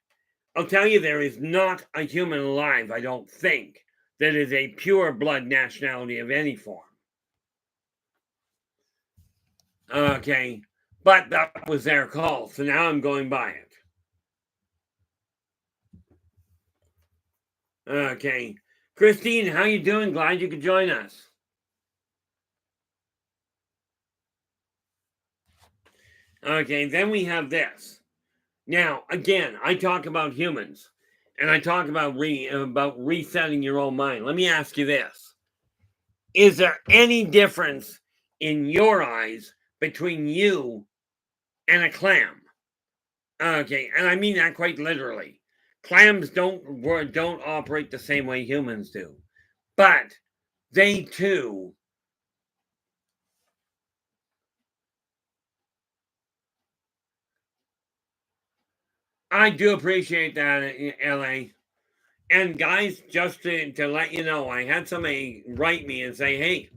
I'll tell you, there is not a human alive, I don't think, that is a pure blood nationality of any form. Okay, but that was their call, so now I'm going by it. Okay, Christine, how you doing? Glad you could join us. Okay, then we have this. Now, again, I talk about humans, and I talk about resetting your own mind. Let me ask you this. Is there any difference in your eyes between you and a clam? Okay, and I mean that quite literally. Clams don't operate the same way humans do, but they too I do appreciate that, LA. And guys, just to let you know, I had somebody write me and say, hey,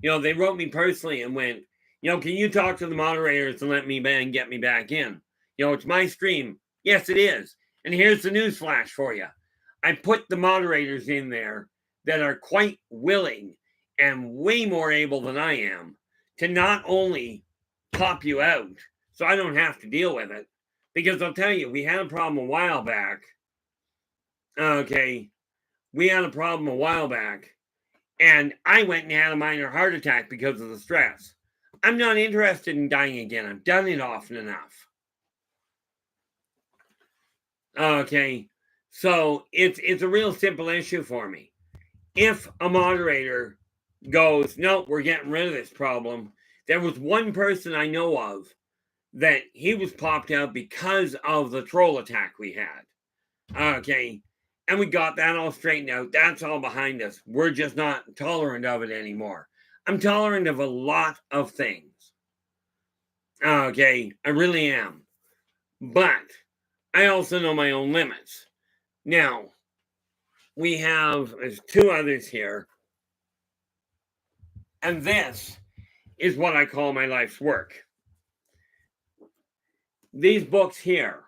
they wrote me personally and went, can you talk to the moderators and let me and get me back in? It's my stream. Yes, it is. And here's the news flash for you. I put the moderators in there that are quite willing and way more able than I am to not only pop you out so I don't have to deal with it, because I'll tell you, we had a problem a while back. Okay. We had a problem a while back, and I went and had a minor heart attack because of the stress. I'm not interested in dying again. I've done it often enough. Okay. So it's a real simple issue for me. If a moderator goes, no, we're getting rid of this problem. There was one person I know of that he was popped out because of the troll attack we had. Okay. And we got that all straightened out. That's all behind us. We're just not tolerant of it anymore. I'm tolerant of a lot of things. Okay. I really am. But I also know my own limits. Now, there's two others here. And this is what I call my life's work. These books here,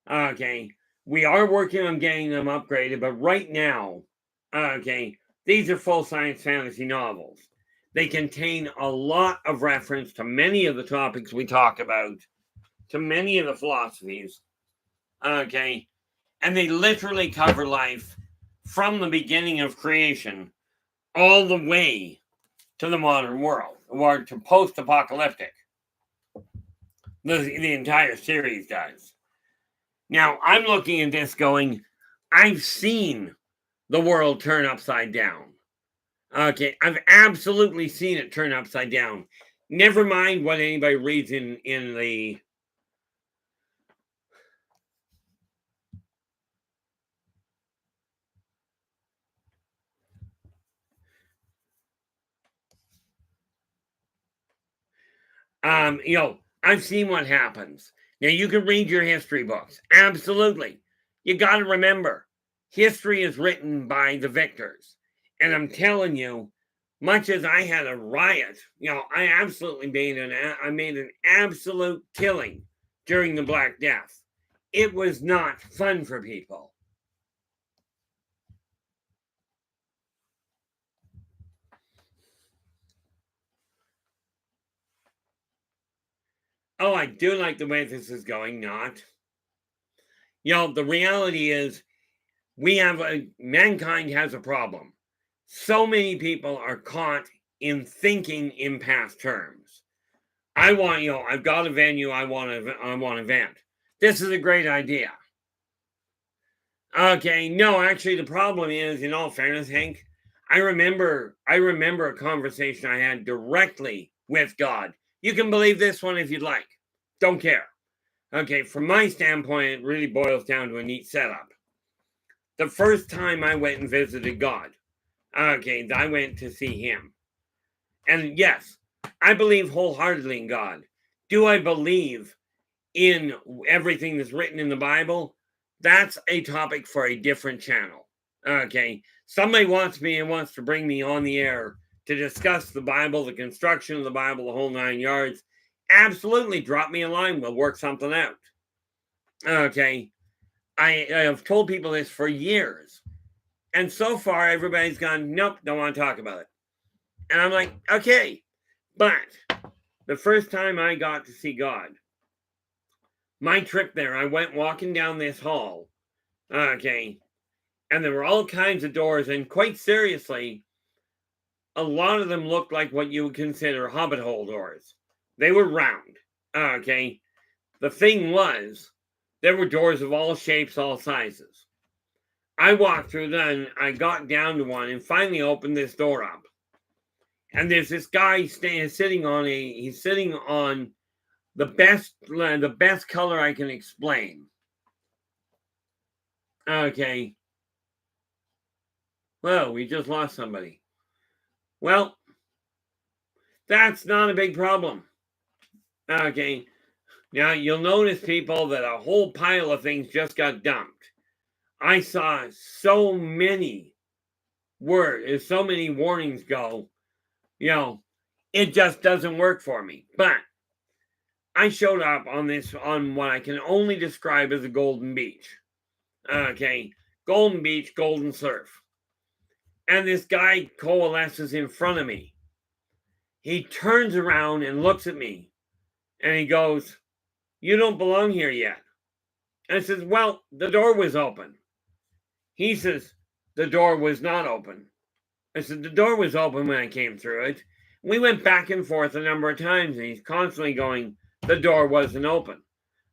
okay, we are working on getting them upgraded, but right now, okay, these are full science fantasy novels. They contain a lot of reference to many of the topics we talk about, to many of the philosophies, okay, and they literally cover life from the beginning of creation all the way to the modern world, or to post-apocalyptic. The entire series does. Now, I'm looking at this going, I've seen the world turn upside down. Okay, I've absolutely seen it turn upside down. Never mind what anybody reads in the I've seen what happens. Now, you can read your history books. Absolutely. You got to remember, history is written by the victors. And I'm telling you, much as I had a riot, I absolutely made an absolute killing during the Black Death. It was not fun for people. Oh, I do like the way this is going, not. The reality is mankind has a problem. So many people are caught in thinking in past terms. I've got a venue, I want an event. This is a great idea. Okay, no, actually the problem is, in all fairness, Hank, I remember a conversation I had directly with God. You can believe this one if you'd like. Don't care. Okay, from my standpoint, it really boils down to a neat setup. The first time I went and visited God, okay, I went to see him. And yes, I believe wholeheartedly in God. Do I believe in everything that's written in the Bible? That's a topic for a different channel. Okay, somebody wants to bring me on the air to discuss the Bible, the construction of the Bible, the whole 9 yards. Absolutely, drop me a line. We'll work something out. Okay, I have told people this for years. And so far, everybody's gone, nope, don't want to talk about it. And I'm like, okay. But the first time I got to see God, my trip there, I went walking down this hall. Okay. And there were all kinds of doors. And quite seriously, a lot of them looked like what you would consider hobbit hole doors. They were round. Okay. The thing was, there were doors of all shapes, all sizes. I walked through them, I got down to one and finally opened this door up. And there's this guy sitting on the best color I can explain. Okay. Well, we just lost somebody. Well, that's not a big problem. Okay. Now, you'll notice, people, that a whole pile of things just got dumped. I saw so many warnings go, it just doesn't work for me. But I showed up on what I can only describe as a golden beach. Okay. Golden beach, golden surf. And this guy coalesces in front of me. He turns around and looks at me and he goes, "You don't belong here yet." And I says, "Well, the door was open." He says, "The door was not open." I said, "The door was open when I came through it." We went back and forth a number of times and he's constantly going, "The door wasn't open."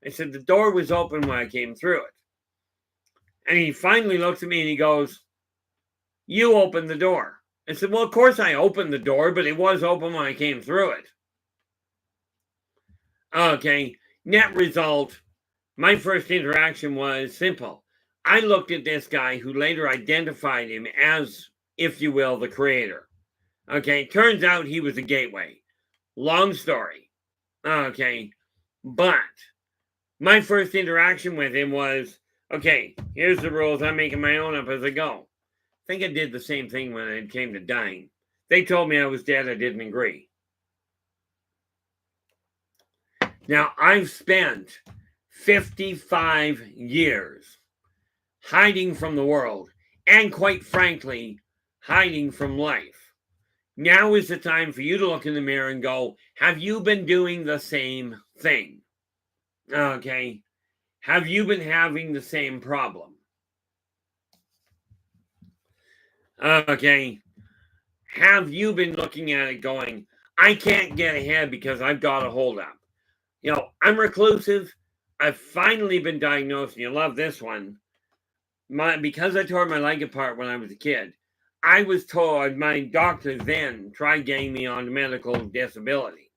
I said, "The door was open when I came through it." And he finally looks at me and he goes, "You opened the door." I said, "Well, of course I opened the door, but it was open when I came through it." Okay, net result, my first interaction was simple. I looked at this guy who later identified him as, if you will, the creator. Okay, turns out he was a gateway. Long story. Okay, but my first interaction with him was, okay, here's the rules. I'm making my own up as I go. I think I did the same thing when it came to dying. They told me I was dead. I didn't agree. Now, I've spent 55 years hiding from the world and, quite frankly, hiding from life. Now is the time for you to look in the mirror and go, have you been doing the same thing? Okay. Have you been having the same problem? Okay. Have you been looking at it going, I can't get ahead because I've got a hold up? You know, I'm reclusive. I've finally been diagnosed, and you love this one. Because I tore my leg apart when I was a kid, I was told, my doctors then tried getting me on medical disability.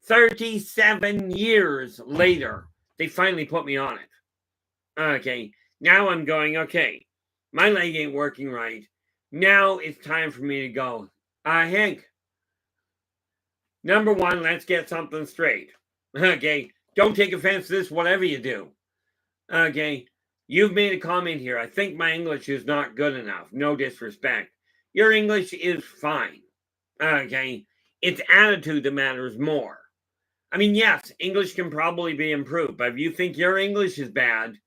37 years later, they finally put me on it. Okay, now I'm going, okay, my leg ain't working right. Now it's time for me to go, Hank, number one, let's get something straight. Okay, don't take offense to this, whatever you do. Okay, you've made a comment here. I think my English is not good enough. No disrespect. Your English is fine. Okay, it's attitude that matters more. I mean, yes, English can probably be improved, but if you think your English is bad,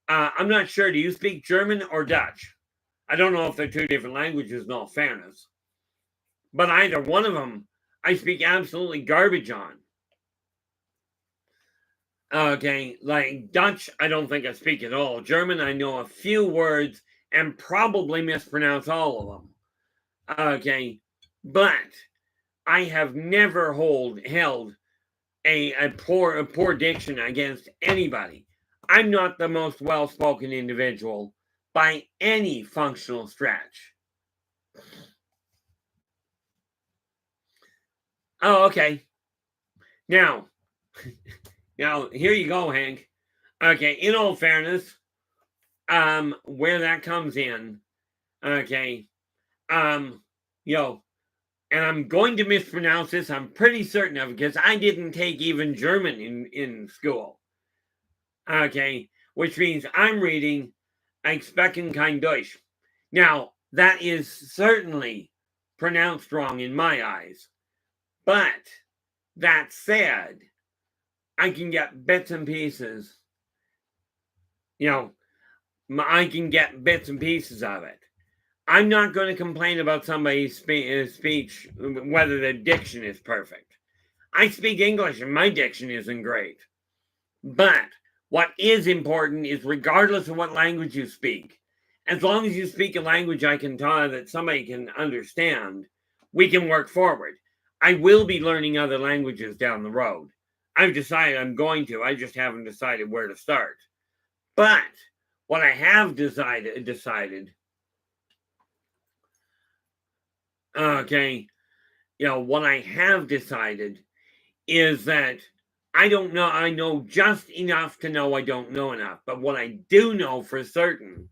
I'm not sure. Do you speak German or Dutch? I don't know if they're two different languages in all fairness. But either one of them, I speak absolutely garbage on. Okay, like Dutch, I don't think I speak at all. German, I know a few words and probably mispronounce all of them. Okay, but I have never held a poor diction against anybody. I'm not the most well-spoken individual by any functional stretch. Oh, okay. Now, here you go, Hank. Okay, in all fairness, where that comes in, okay, and I'm going to mispronounce this, I'm pretty certain of it, because I didn't take even German in school. Okay, which means I'm reading Ich spreche kein Deutsch. Now, that is certainly pronounced wrong in my eyes. But that said, I can get bits and pieces. I can get bits and pieces of it. I'm not going to complain about somebody's speech, whether their diction is perfect. I speak English and my diction isn't great. But what is important is, regardless of what language you speak, as long as you speak a language I can tell that somebody can understand, we can work forward. I will be learning other languages down the road. I've decided I'm going to. I just haven't decided where to start. But what I have decided, okay, what I have decided is that I don't know. I know just enough to know I don't know enough. But what I do know for certain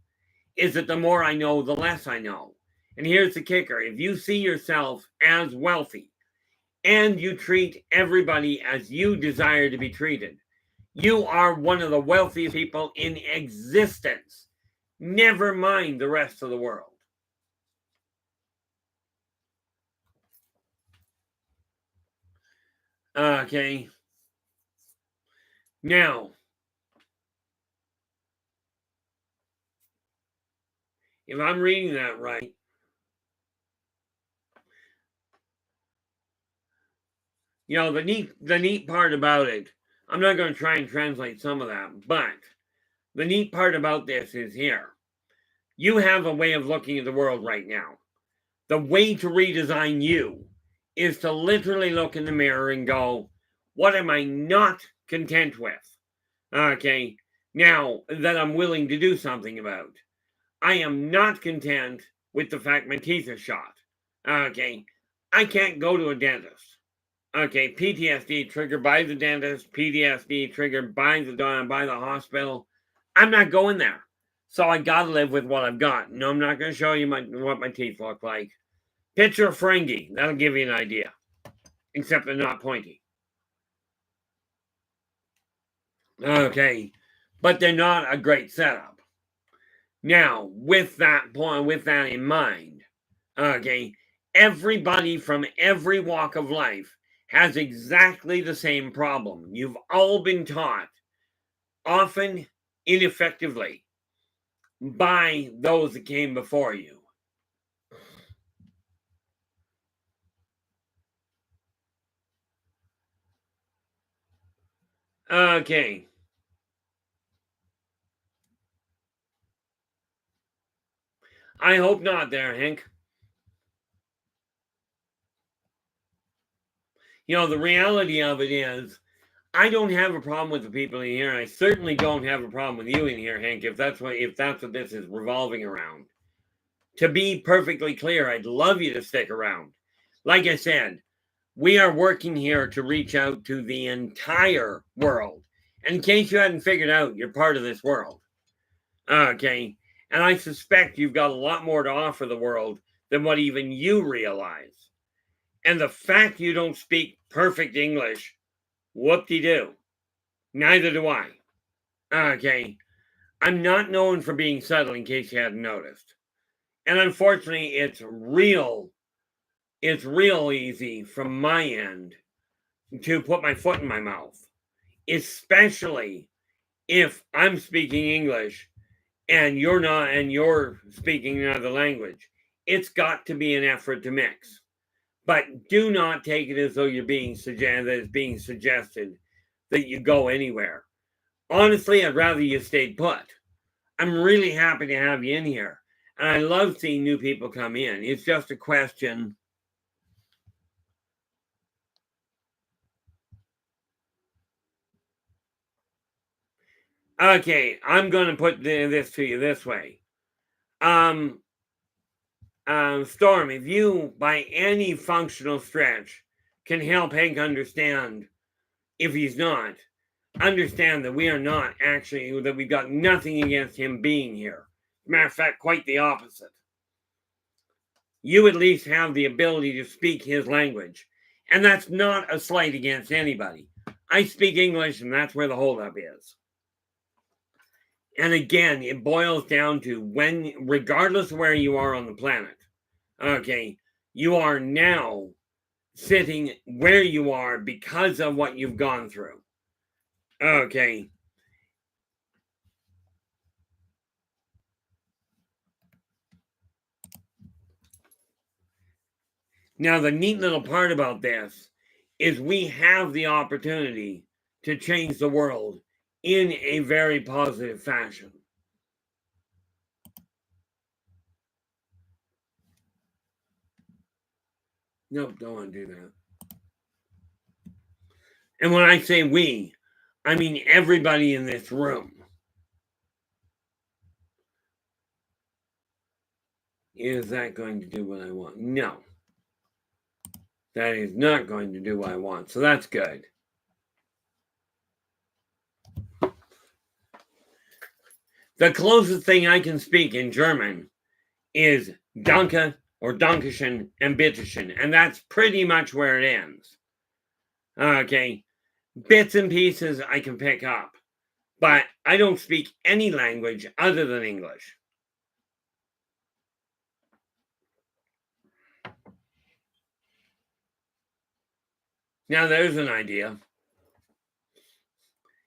is that the more I know, the less I know. And here's the kicker. If you see yourself as wealthy and you treat everybody as you desire to be treated, you are one of the wealthiest people in existence. Never mind the rest of the world. Okay. Now, if I'm reading that right, the neat part about it, I'm not going to try and translate some of that, but the neat part about this is here. You have a way of looking at the world right now. The way to redesign you is to literally look in the mirror and go, what am I not content with? Okay, now that I'm willing to do something about. I am not content with the fact my teeth are shot. Okay, I can't go to a dentist. Okay, PTSD triggered by the dentist, PTSD triggered by the hospital. I'm not going there. So I gotta live with what I've got. No, I'm not gonna show you what my teeth look like. Picture a Ferengi. That'll give you an idea. Except they're not pointy. Okay, but they're not a great setup. Now, with that in mind, okay, everybody from every walk of life has exactly the same problem. You've all been taught, often ineffectively, by those that came before you. Okay. I hope not there, Hank. You know, the reality of it is, I don't have a problem with the people in here. I certainly don't have a problem with you in here, Hank, if that's what this is revolving around. To be perfectly clear, I'd love you to stick around. Like I said, we are working here to reach out to the entire world. In case you hadn't figured out, you're part of this world. Okay. And I suspect you've got a lot more to offer the world than what even you realize. And the fact you don't speak perfect English, whoop-de-doo. Neither do I. Okay. I'm not known for being subtle, in case you hadn't noticed. And unfortunately, it's real easy from my end to put my foot in my mouth, especially if I'm speaking English and you're not, and you're speaking another language. It's got to be an effort to mix. But do not take it as though you're being suggested that you go anywhere. Honestly, I'd rather you stayed put. I'm really happy to have you in here. And I love seeing new people come in. It's just a question. Okay, I'm going to put this to you this way. Storm, if you, by any functional stretch, can help Hank understand, if he's not, understand that we are not actually, that we've got nothing against him being here. Matter of fact, quite the opposite. You at least have the ability to speak his language. And that's not a slight against anybody. I speak English, and that's where the holdup is. And again, it boils down to when, regardless of where you are on the planet, okay, you are now sitting where you are because of what you've gone through. Okay. Now, the neat little part about this is we have the opportunity to change the world in a very positive fashion. Nope, don't want to do that. And when I say we, I mean everybody in this room. Is that going to do what I want? No. That is not going to do what I want. So that's good. The closest thing I can speak in German is Danke or Dankeschön and Bitteschön. And that's pretty much where it ends. Okay. Bits and pieces I can pick up. But I don't speak any language other than English. Now there's an idea.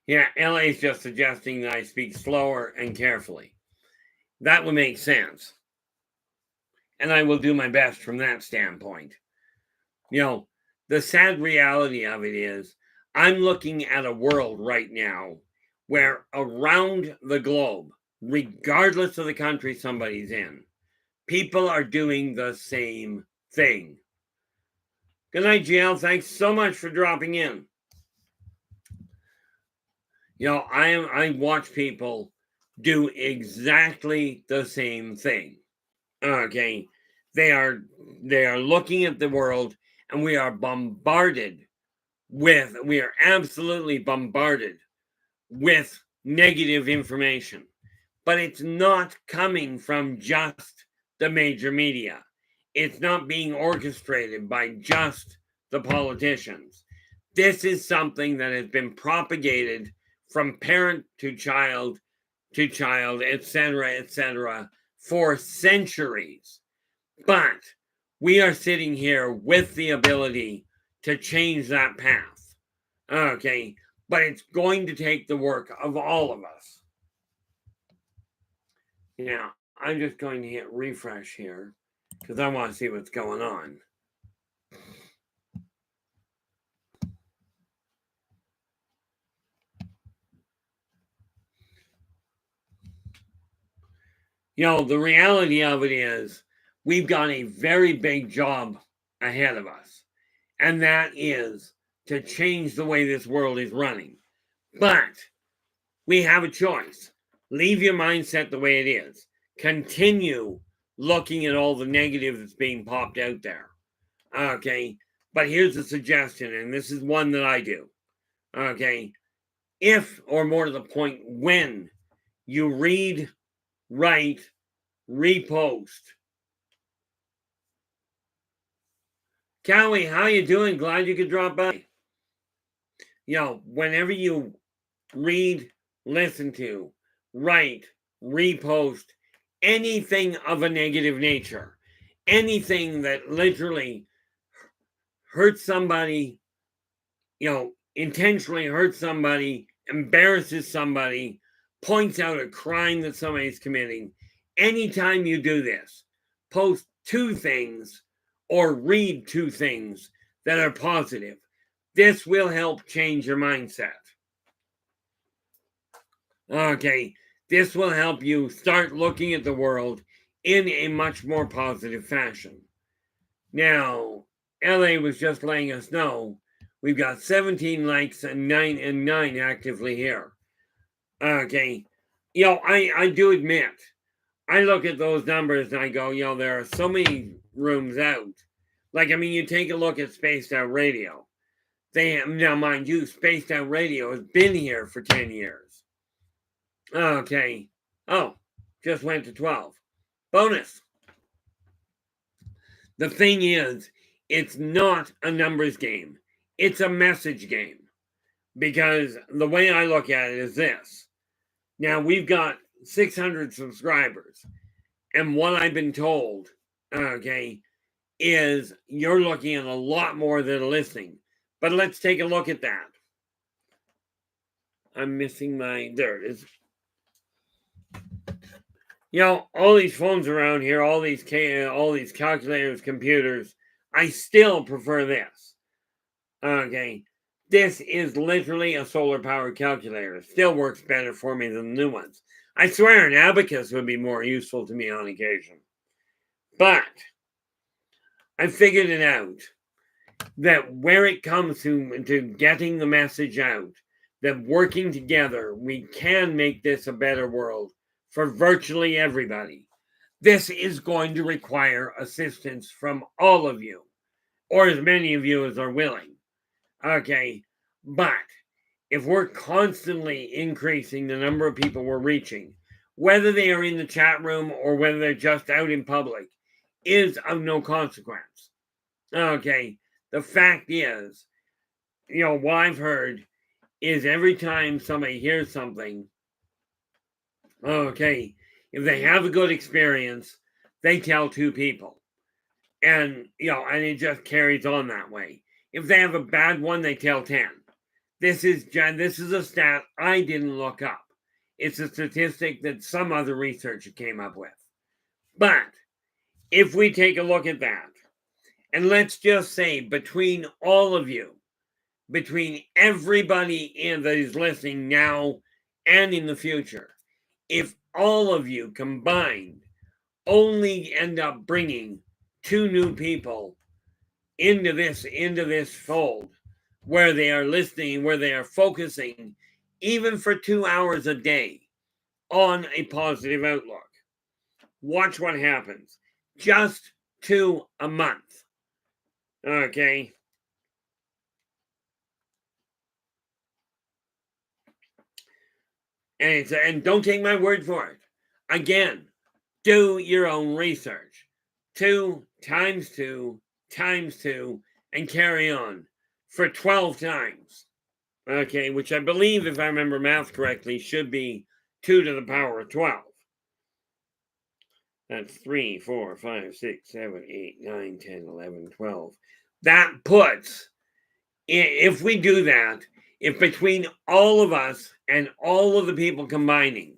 Yeah, LA's just suggesting that I speak slower and carefully. That would make sense. And I will do my best from that standpoint. You know, the sad reality of it is I'm looking at a world right now where around the globe, regardless of the country somebody's in, people are doing the same thing. Good night, GL. Thanks so much for dropping in. I watch people do exactly the same thing. Okay. They are looking at the world, and we are absolutely bombarded with negative information. But it's not coming from just the major media. It's not being orchestrated by just the politicians. This is something that has been propagated from parent to child, etc., for centuries. But we are sitting here with the ability to change that path. Okay, but it's going to take the work of all of us. Now, I'm just going to hit refresh here because I want to see what's going on. The reality of it is we've got a very big job ahead of us, and that is to change the way this world is running. But we have a choice. Leave your mindset the way it is. Continue looking at all the negative that's being popped out there. Okay. But here's a suggestion, and this is one that I do. Okay. If, or more to the point, when you read, write, repost. Cowie, how you doing? Glad you could drop by. Whenever you read, listen to, write, repost anything of a negative nature, anything that literally hurts somebody, intentionally hurts somebody, embarrasses somebody, points out a crime that somebody's committing, anytime you do this, post 2 things or read 2 things that are positive. This will help change your mindset. Okay, this will help you start looking at the world in a much more positive fashion. Now, LA was just letting us know we've got 17 likes and 9 actively here. Okay, I do admit, I look at those numbers and I go, there are so many rooms out. You take a look at Spaced Out Radio. Now, mind you, Spaced Out Radio has been here for 10 years. Okay. Oh, just went to 12. Bonus. The thing is, it's not a numbers game. It's a message game. Because the way I look at it is this. Now, we've got 600 subscribers. And what I've been told, okay, is you're looking at a lot more that are listening. But let's take a look at that. I'm missing there it is. All these phones around here, all these calculators, computers, I still prefer this. Okay. This is literally a solar powered calculator. It still works better for me than the new ones. I swear an abacus would be more useful to me on occasion. But I figured it out that where it comes to getting the message out, that working together, we can make this a better world for virtually everybody. This is going to require assistance from all of you, or as many of you as are willing. Okay, but if we're constantly increasing the number of people we're reaching, whether they are in the chat room or whether they're just out in public, is of no consequence. Okay, the fact is, what I've heard is every time somebody hears something, okay, if they have a good experience, they tell 2 people. And, and it just carries on that way. If they have a bad one, they tell 10. This is a stat I didn't look up. It's a statistic that some other researcher came up with. But if we take a look at that, and let's just say between all of you, between everybody that is listening now and in the future, if all of you combined only end up bringing 2 new people into this fold, where they are listening, where they are focusing even for 2 hours a day, on a positive outlook. Watch what happens. Just 2 a month. Okay. And don't take my word for it. Again, do your own research. 2 times 2 times 2 and carry on for 12 times. Okay, which I believe, if I remember math correctly, should be 2 to the power of 12. That's 3, 4, 5, 6, 7, 8, 9, 10, 11, 12. That puts, if we do that, if between all of us and all of the people combining,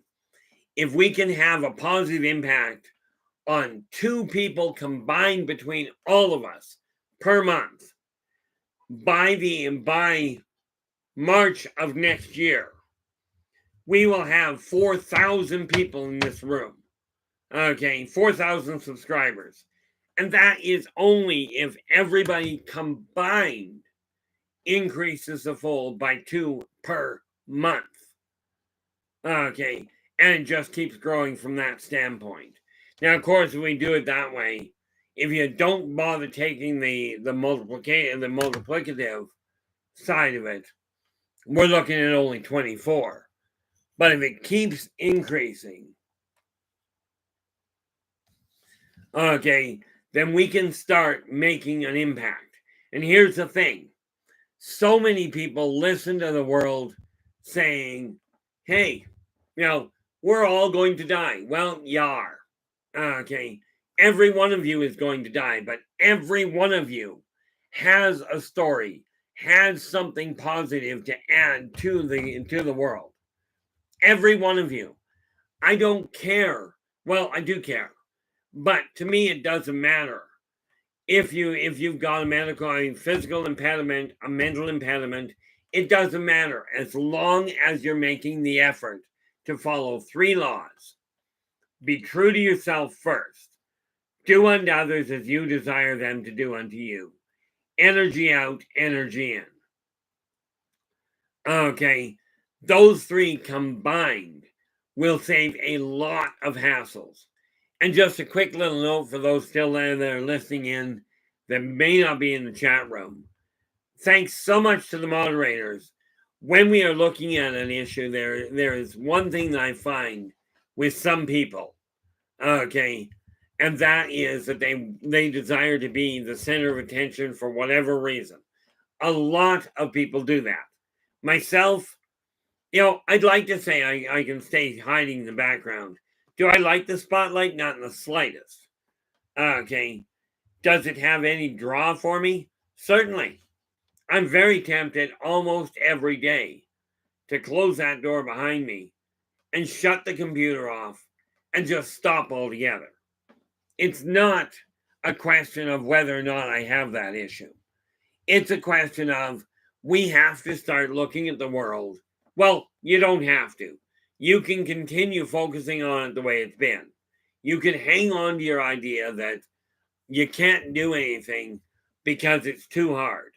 if we can have a positive impact on 2 people combined between all of us per month by March of next year, we will have 4,000 people in this room. Okay, 4,000 subscribers. And that is only if everybody combined increases the fold by 2 per month. Okay, and it just keeps growing from that standpoint. Now, of course, if we do it that way, if you don't bother taking the multiplicative side of it, we're looking at only 24. But if it keeps increasing, okay, then we can start making an impact. And here's the thing. So many people listen to the world saying, hey, we're all going to die. Well, you are. Okay. Every one of you is going to die, but every one of you has a story, has something positive to add to the world. Every one of you. I don't care. Well, I do care. But to me, it doesn't matter. If you've got a physical impediment, a mental impediment, it doesn't matter as long as you're making the effort to follow 3 laws. Be true to yourself first. Do unto others as you desire them to do unto you. Energy out, energy in. Okay, those 3 combined will save a lot of hassles. And just a quick little note for those still there that are listening in that may not be in the chat room. Thanks so much to the moderators. When we are looking at an issue, there is one thing that I find with some people, okay, and that is that they desire to be the center of attention for whatever reason. A lot of people do that. Myself, I'd like to say I can stay hiding in the background. Do I like the spotlight? Not in the slightest. Okay. Does it have any draw for me? Certainly. I'm very tempted almost every day to close that door behind me and shut the computer off and just stop altogether. It's not a question of whether or not I have that issue. It's a question of we have to start looking at the world. Well, you don't have to. You can continue focusing on it the way it's been. You can hang on to your idea that you can't do anything because it's too hard.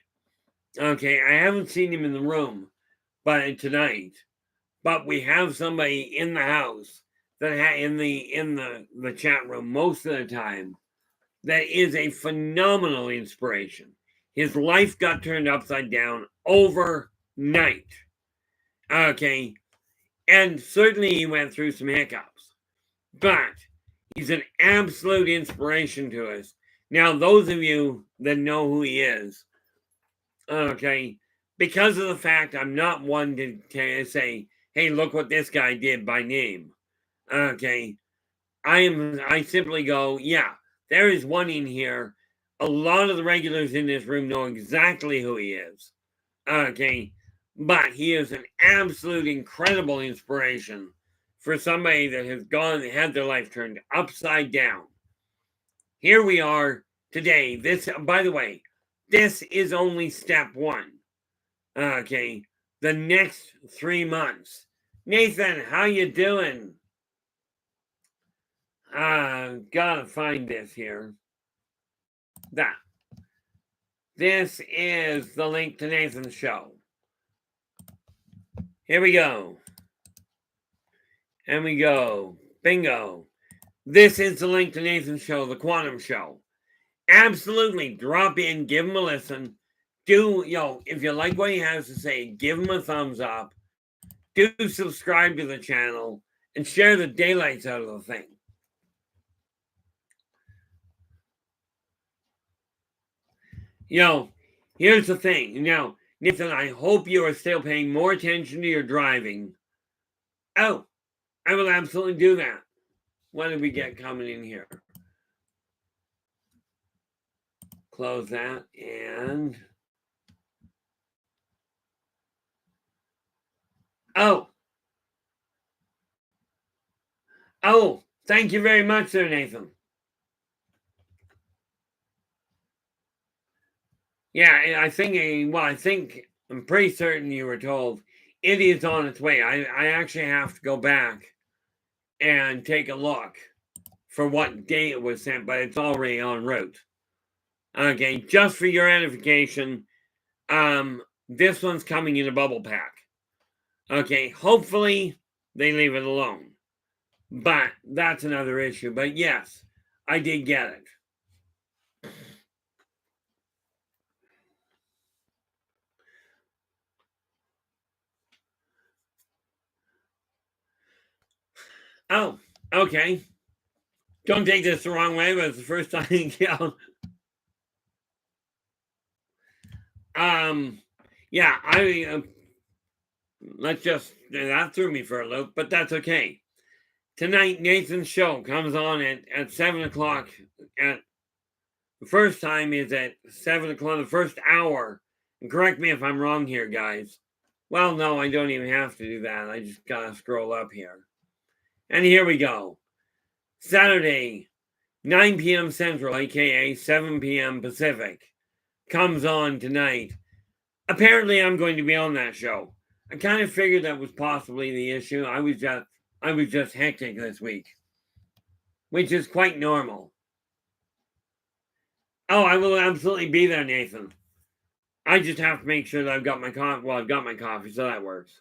Okay, I haven't seen him in the room tonight, but we have somebody in the house that in the chat room most of the time that is a phenomenal inspiration. His life got turned upside down overnight. Okay, and certainly he went through some hiccups, but he's an absolute inspiration to us. Now, those of you that know who he is, okay, because of the fact I'm not one to say, hey, look what this guy did by name. Okay, I simply go, yeah, there is one in here. A lot of the regulars in this room know exactly who he is. Okay, but he is an absolute incredible inspiration for somebody that has had their life turned upside down. Here we are today. This, by the way, this is only step 1. Okay, the next 3 months. Nathan, how you doing? Gotta find this here. That. This is the link to Nathan's show. Here we go. And we go. Bingo. This is the Link to Nathan show, the Quantum Show. Absolutely. Drop in. Give him a listen. If you like what he has to say, give him a thumbs up. Do subscribe to the channel. And share the daylights out of the thing. Here's the thing. Now, Nathan, I hope you are still paying more attention to your driving. Oh, I will absolutely do that. What did we get coming in here? Close that and... Oh, thank you very much, sir, Nathan. Yeah, I think I'm pretty certain you were told it is on its way. I actually have to go back and take a look for what day it was sent, but it's already en route. Okay, just for your edification, this one's coming in a bubble pack. Okay, hopefully they leave it alone. But that's another issue. But yes, I did get it. Oh, okay. Don't take this the wrong way, but it's the first time that threw me for a loop, but that's okay. Tonight, Nathan's show comes on at 7 o'clock. The first time is at 7 o'clock, the first hour. And correct me if I'm wrong here, guys. Well, no, I don't even have to do that. I just gotta scroll up here. And here we go. Saturday, 9 p.m. Central, aka 7 p.m. Pacific, comes on tonight. Apparently, I'm going to be on that show. I kind of figured that was possibly the issue. I was just hectic this week, which is quite normal. Oh, I will absolutely be there, Nathan. I just have to make sure that I've got my coffee. Well, I've got my coffee, so that works.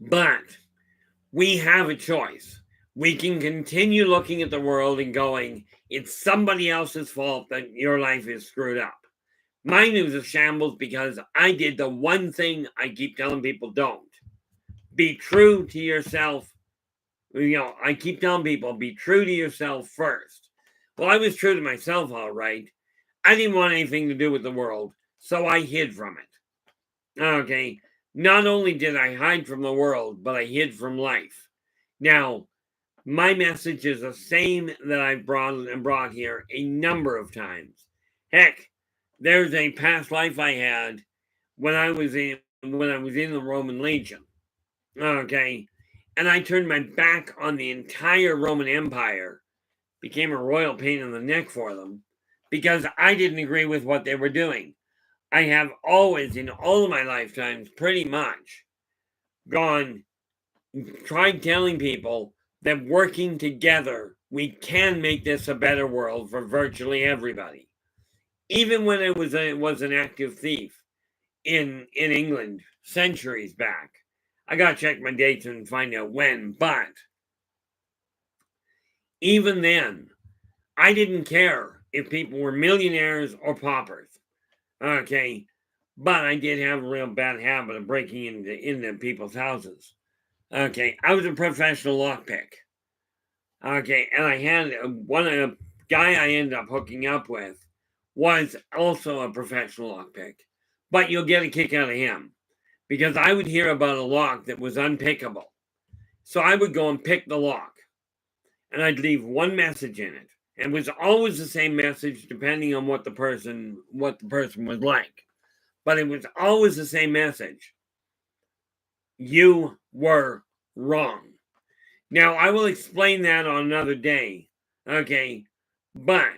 But we have a choice. We can continue looking at the world and going, it's somebody else's fault that your life is screwed up. Mine is a shambles because I did the one thing I keep telling people don't. Be true to yourself. I keep telling people, be true to yourself first. Well, I was true to myself, all right. I didn't want anything to do with the world, so I hid from it. Okay. Not only did I hide from the world, but I hid from life. Now, my message is the same that I've brought here a number of times. Heck, there's a past life I had when I was in the Roman Legion. Okay. And I turned my back on the entire Roman Empire, became a royal pain in the neck for them, because I didn't agree with what they were doing. I have always, in all of my lifetimes, pretty much tried telling people that working together, we can make this a better world for virtually everybody. Even when I was an active thief in England centuries back. I got to check my dates and find out when, but even then, I didn't care if people were millionaires or paupers. Okay, but I did have a real bad habit of breaking into people's houses. Okay, I was a professional lockpick. Okay, and I had a guy I ended up hooking up with was also a professional lockpick. But you'll get a kick out of him because I would hear about a lock that was unpickable. So I would go and pick the lock and I'd leave one message in it. And it was always the same message depending on what the person was like. But it was always the same message. You were wrong. Now, I will explain that on another day. Okay. But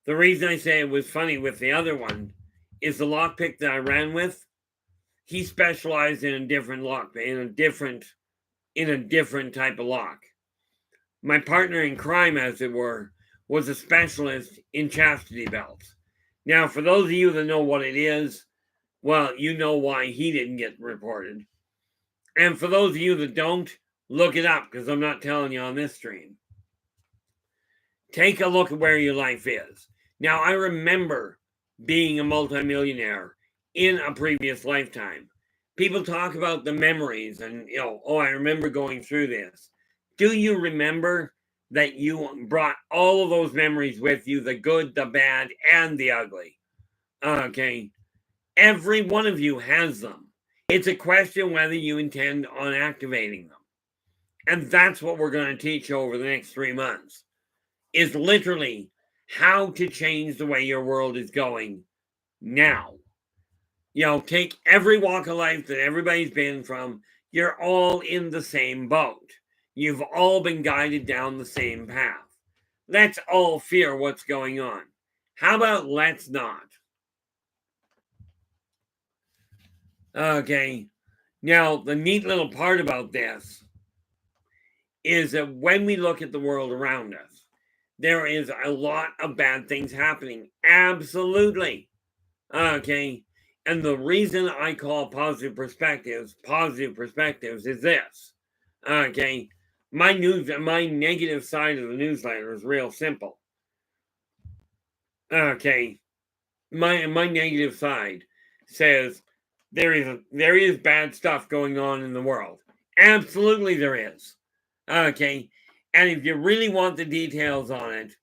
the reason I say it was funny with the other one is the lockpick that I ran with, he specialized in a different lock, in a different type of lock. My partner in crime, as it were, was a specialist in chastity belts. Now, for those of you that know what it is, well, you know why he didn't get reported. And for those of you that don't, look it up, because I'm not telling you on this stream. Take a look at where your life is. Now, I remember being a multimillionaire in a previous lifetime. People talk about the memories and, oh, I remember going through this. Do you remember that you brought all of those memories with you, the good, the bad, and the ugly? Okay. Every one of you has them. It's a question whether you intend on activating them. And that's what we're going to teach you over the next 3 months, is literally how to change the way your world is going now. Take every walk of life that everybody's been from. You're all in the same boat. You've all been guided down the same path. Let's all fear what's going on. How about let's not? Okay. Now, the neat little part about this is that when we look at the world around us, there is a lot of bad things happening. Absolutely. Okay. And the reason I call positive perspectives is this. Okay. My negative side of the newsletter is real simple. Okay. My negative side says there is bad stuff going on in the world. Absolutely there is. Okay. And if you really want the details on it,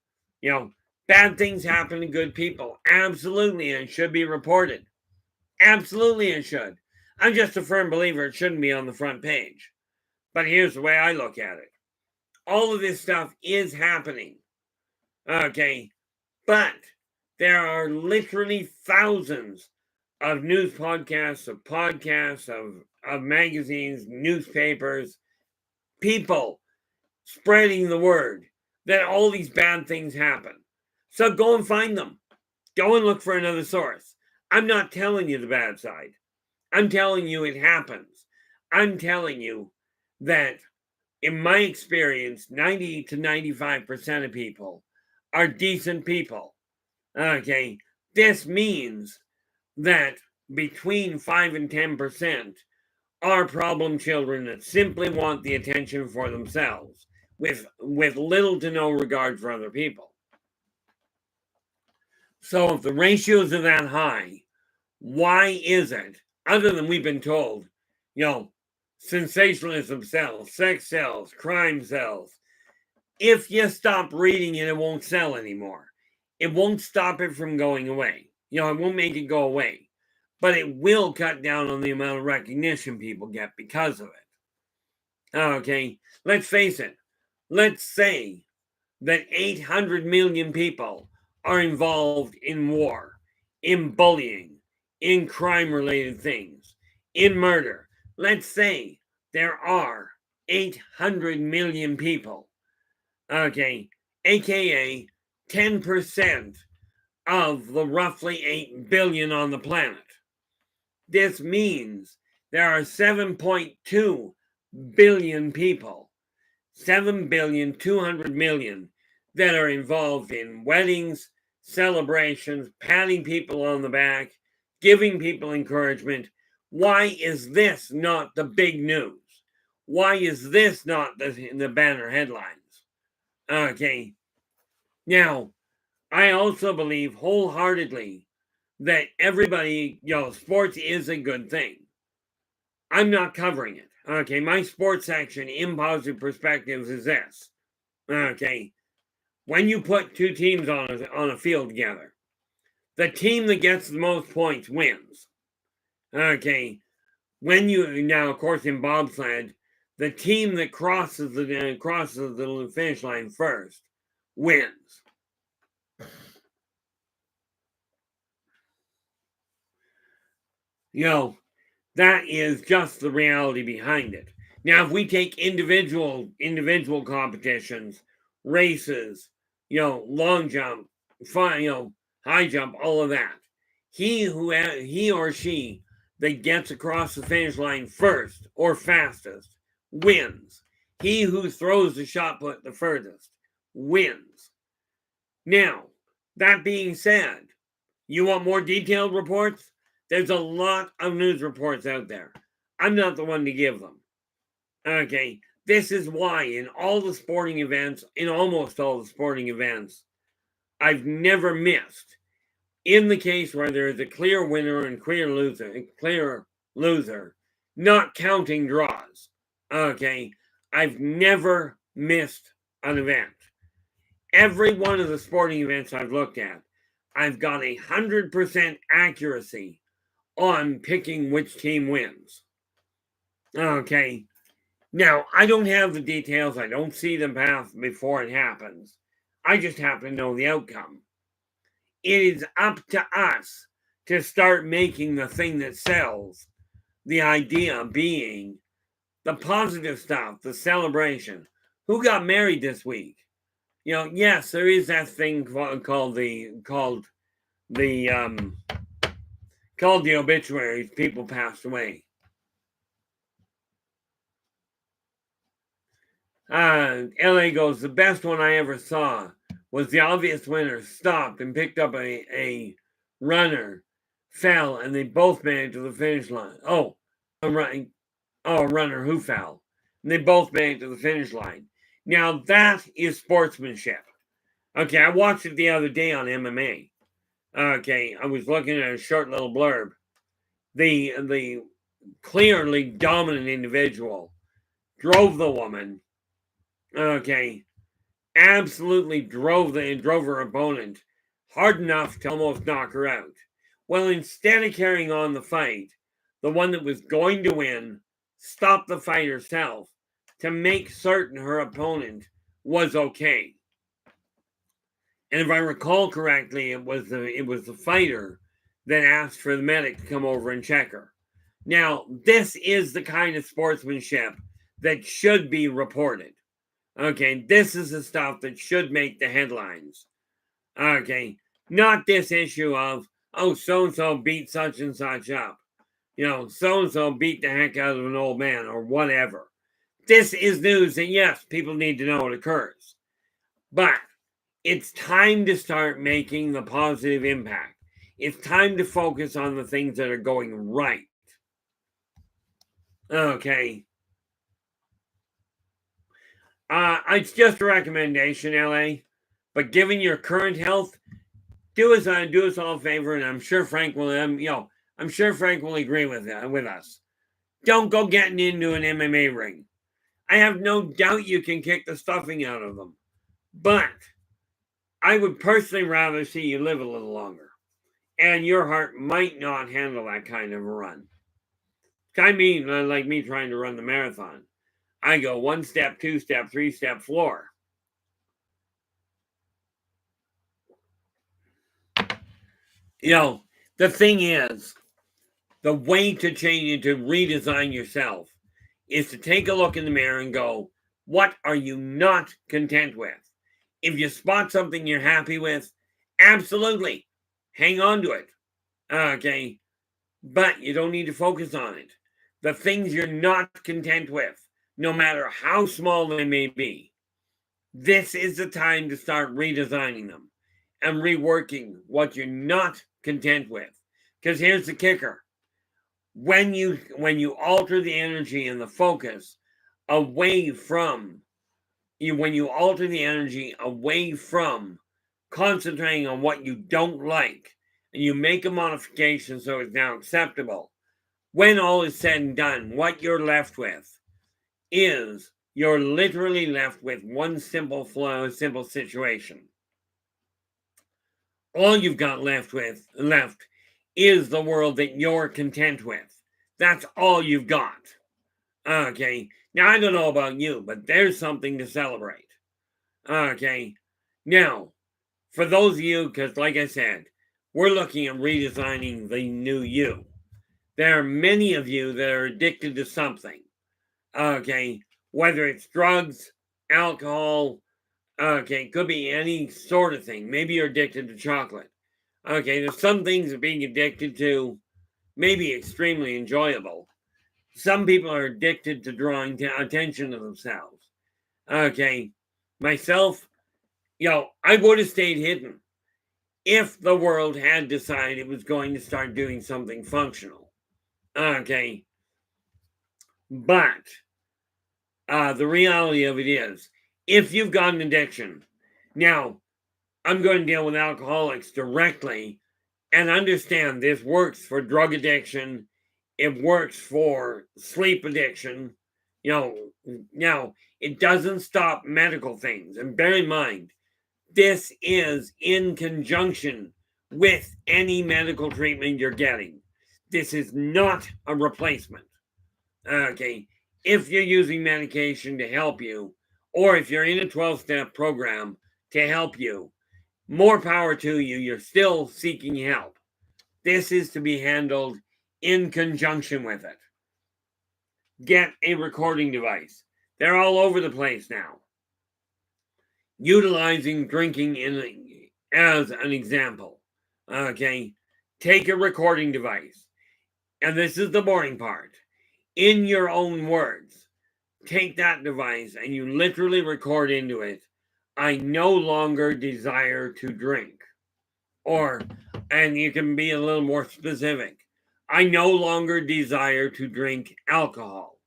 bad things happen to good people. Absolutely. And it should be reported. Absolutely it should. I'm just a firm believer it shouldn't be on the front page. But here's the way I look at it. All of this stuff is happening. Okay. But there are literally thousands of news podcasts, of magazines, newspapers, people spreading the word that all these bad things happen. So go and find them. Go and look for another source. I'm not telling you the bad side. I'm telling you it happens. I'm telling you that in my experience, 90 to 95% of people are decent people. Okay. This means that between 5 and 10% are problem children that simply want the attention for themselves with little to no regard for other people. So if the ratios are that high, why is it, other than we've been told, sensationalism sells, sex sells, crime sells. If you stop reading it, it won't sell anymore. It won't stop it from going away. It won't make it go away. But it will cut down on the amount of recognition people get because of it. Okay, let's face it. Let's say that 800 million people are involved in war, in bullying, in crime-related things, in murder. Let's say there are 800 million people. Okay, aka 10% of the roughly 8 billion on the planet. This means there are 7.2 billion people, 7,200,000,000 that are involved in weddings, celebrations, patting people on the back, giving people encouragement. Why is this not the big news? Why is this not the banner headlines? Okay. Now, I also believe wholeheartedly that everybody, sports is a good thing. I'm not covering it. Okay, my sports section in Positive Perspectives is this. Okay, when you put two teams on a field together, the team that gets the most points wins. Okay, now of course in bobsled, the team that crosses the finish line first wins. That is just the reality behind it. Now, if we take individual competitions, races, long jump, high jump, all of that, he or she that gets across the finish line first or fastest wins. He who throws the shot put the furthest wins. Now, that being said, you want more detailed reports? There's a lot of news reports out there. I'm not the one to give them. Okay, this is why in all the sporting events, in almost all the sporting events, I've never missed. In the case where there is a clear winner and clear loser, not counting draws. Okay, I've never missed an event. Every one of the sporting events I've looked at, I've got 100% accuracy on picking which team wins. Okay, now I don't have the details. I don't see the path before it happens. I just happen to know the outcome. It is up to us to start making the thing that sells. The idea being the positive stuff, the celebration. Who got married this week? Yes, there is that thing called the obituaries. People passed away. LA goes, the best one I ever saw was the obvious winner stopped and picked up a runner, fell, and they both made it to the finish line. A runner who fell. And they both made it to the finish line. Now, that is sportsmanship. Okay, I watched it the other day on MMA. Okay, I was looking at a short little blurb. The clearly dominant individual drove the woman. Okay, absolutely drove her opponent hard enough to almost knock her out. Well, instead of carrying on the fight, the one that was going to win stopped the fight herself to make certain her opponent was okay. And if I recall correctly, it was the fighter that asked for the medic to come over and check her. Now, this is the kind of sportsmanship that should be reported. Okay, this is the stuff that should make the headlines. Okay, not this issue of, so-and-so beat such and such up. So-and-so beat the heck out of an old man or whatever. This is news that, yes, people need to know it occurs. But it's time to start making the positive impact. It's time to focus on the things that are going right. Okay. It's just a recommendation, LA. But given your current health, do us all a favor, and I'm sure Frank will. I'm sure Frank will agree with us. Don't go getting into an MMA ring. I have no doubt you can kick the stuffing out of them, but I would personally rather see you live a little longer, and your heart might not handle that kind of a run. Like me trying to run the marathon. I go 1 step, 2 step, 3 step floor. The thing is, the way to change, to redesign yourself, is to take a look in the mirror and go, what are you not content with? If you spot something you're happy with, absolutely, hang on to it. Okay, but you don't need to focus on it. The things you're not content with, no matter how small they may be, this is the time to start redesigning them and reworking what you're not content with. Because here's the kicker. When you alter the energy and the focus away from concentrating on what you don't like, and you make a modification so it's now acceptable, when all is said and done, what you're left with is you're literally left with one simple situation. All you've got left is the world that you're content with. That's all you've got. Okay. Now, I don't know about you, but there's something to celebrate. Okay. Now, for those of you, because like I said, we're looking at redesigning the new you. There are many of you that are addicted to something. Okay. Whether it's drugs, alcohol, okay, could be any sort of thing. Maybe you're addicted to chocolate. Okay, there's some things that being addicted to may be extremely enjoyable. Some people are addicted to drawing attention to themselves. Okay, myself, I would have stayed hidden. if the world had decided it was going to start doing something functional. Okay. But the reality of it is, if you've got an addiction, now I'm going to deal with alcoholics directly and understand this works for drug addiction. It works for sleep addiction. Now it doesn't stop medical things. And bear in mind, this is in conjunction with any medical treatment you're getting. This is not a replacement. Okay. If you're using medication to help you, or if you're in a 12-step program to help you, more power to you. You're still seeking help. This is to be handled in conjunction with it. Get a recording device. They're all over the place now. Utilizing drinking as an example. Okay. Take a recording device. And this is the boring part. In your own words, take that device and you literally record into it, I no longer desire to drink. And you can be a little more specific. I no longer desire to drink alcohol.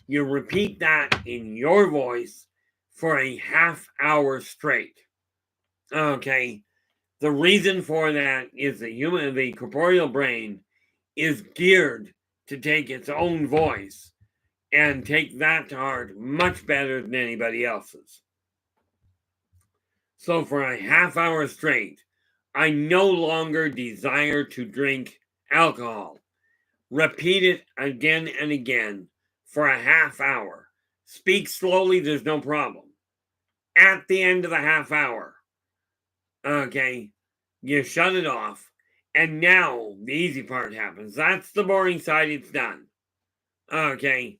You repeat that in your voice for a half hour straight. Okay. The reason for that is the corporeal brain is geared to take its own voice and take that to heart much better than anybody else's. So for a half hour straight, I no longer desire to drink alcohol. Repeat it again and again for a half hour. Speak slowly, there's no problem. At the end of the half hour, okay, you shut it off, and now the easy part happens. That's the boring side, it's done. Okay.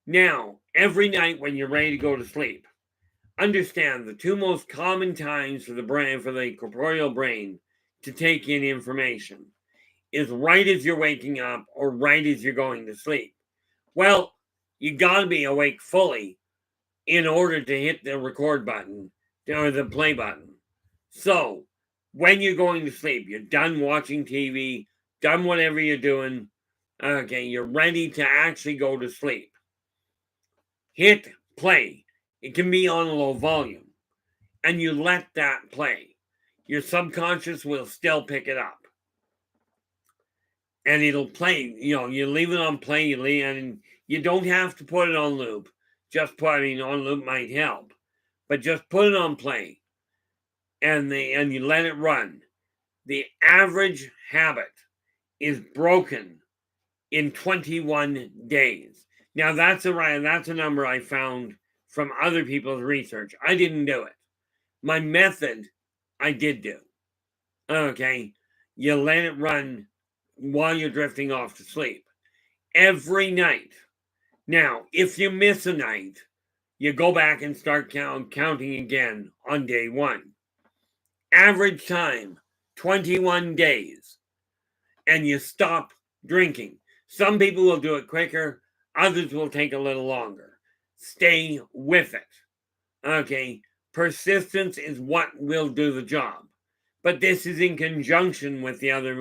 Now, every night when you're ready to go to sleep, understand the two most common times for the corporeal brain to take in information is right as you're waking up or right as you're going to sleep. Well, you got to be awake fully in order to hit the record button or the play button. So, when you're going to sleep, you're done watching TV, done whatever you're doing, okay, you're ready to actually go to sleep. Hit play. It can be on a low volume, and you let that play. Your subconscious will still pick it up. And it'll play, you leave it on play, and you don't have to put it on loop. On loop might help, but just put it on play, and you let it run. The average habit is broken in 21 days. Now that's a number I found from other people's research. I didn't do it. My method, I did do. Okay, you let it run while you're drifting off to sleep every night. Now, if you miss a night, you go back and start counting again on day one. Average time, 21 days. And you stop drinking. Some people will do it quicker. Others will take a little longer. Stay with it. Okay. Persistence is what will do the job. But this is in conjunction with other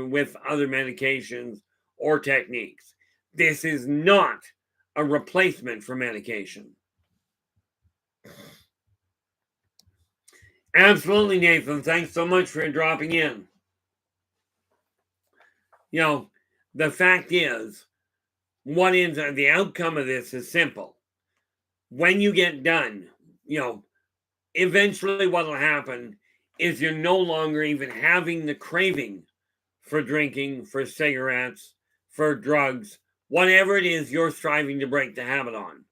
medications or techniques. This is not a replacement for medication. Absolutely, Nathan. Thanks so much for dropping in. The fact is, the outcome of this is simple. When you get done, eventually what will happen is you're no longer even having the craving for drinking, for cigarettes, for drugs, whatever it is you're striving to break the habit on.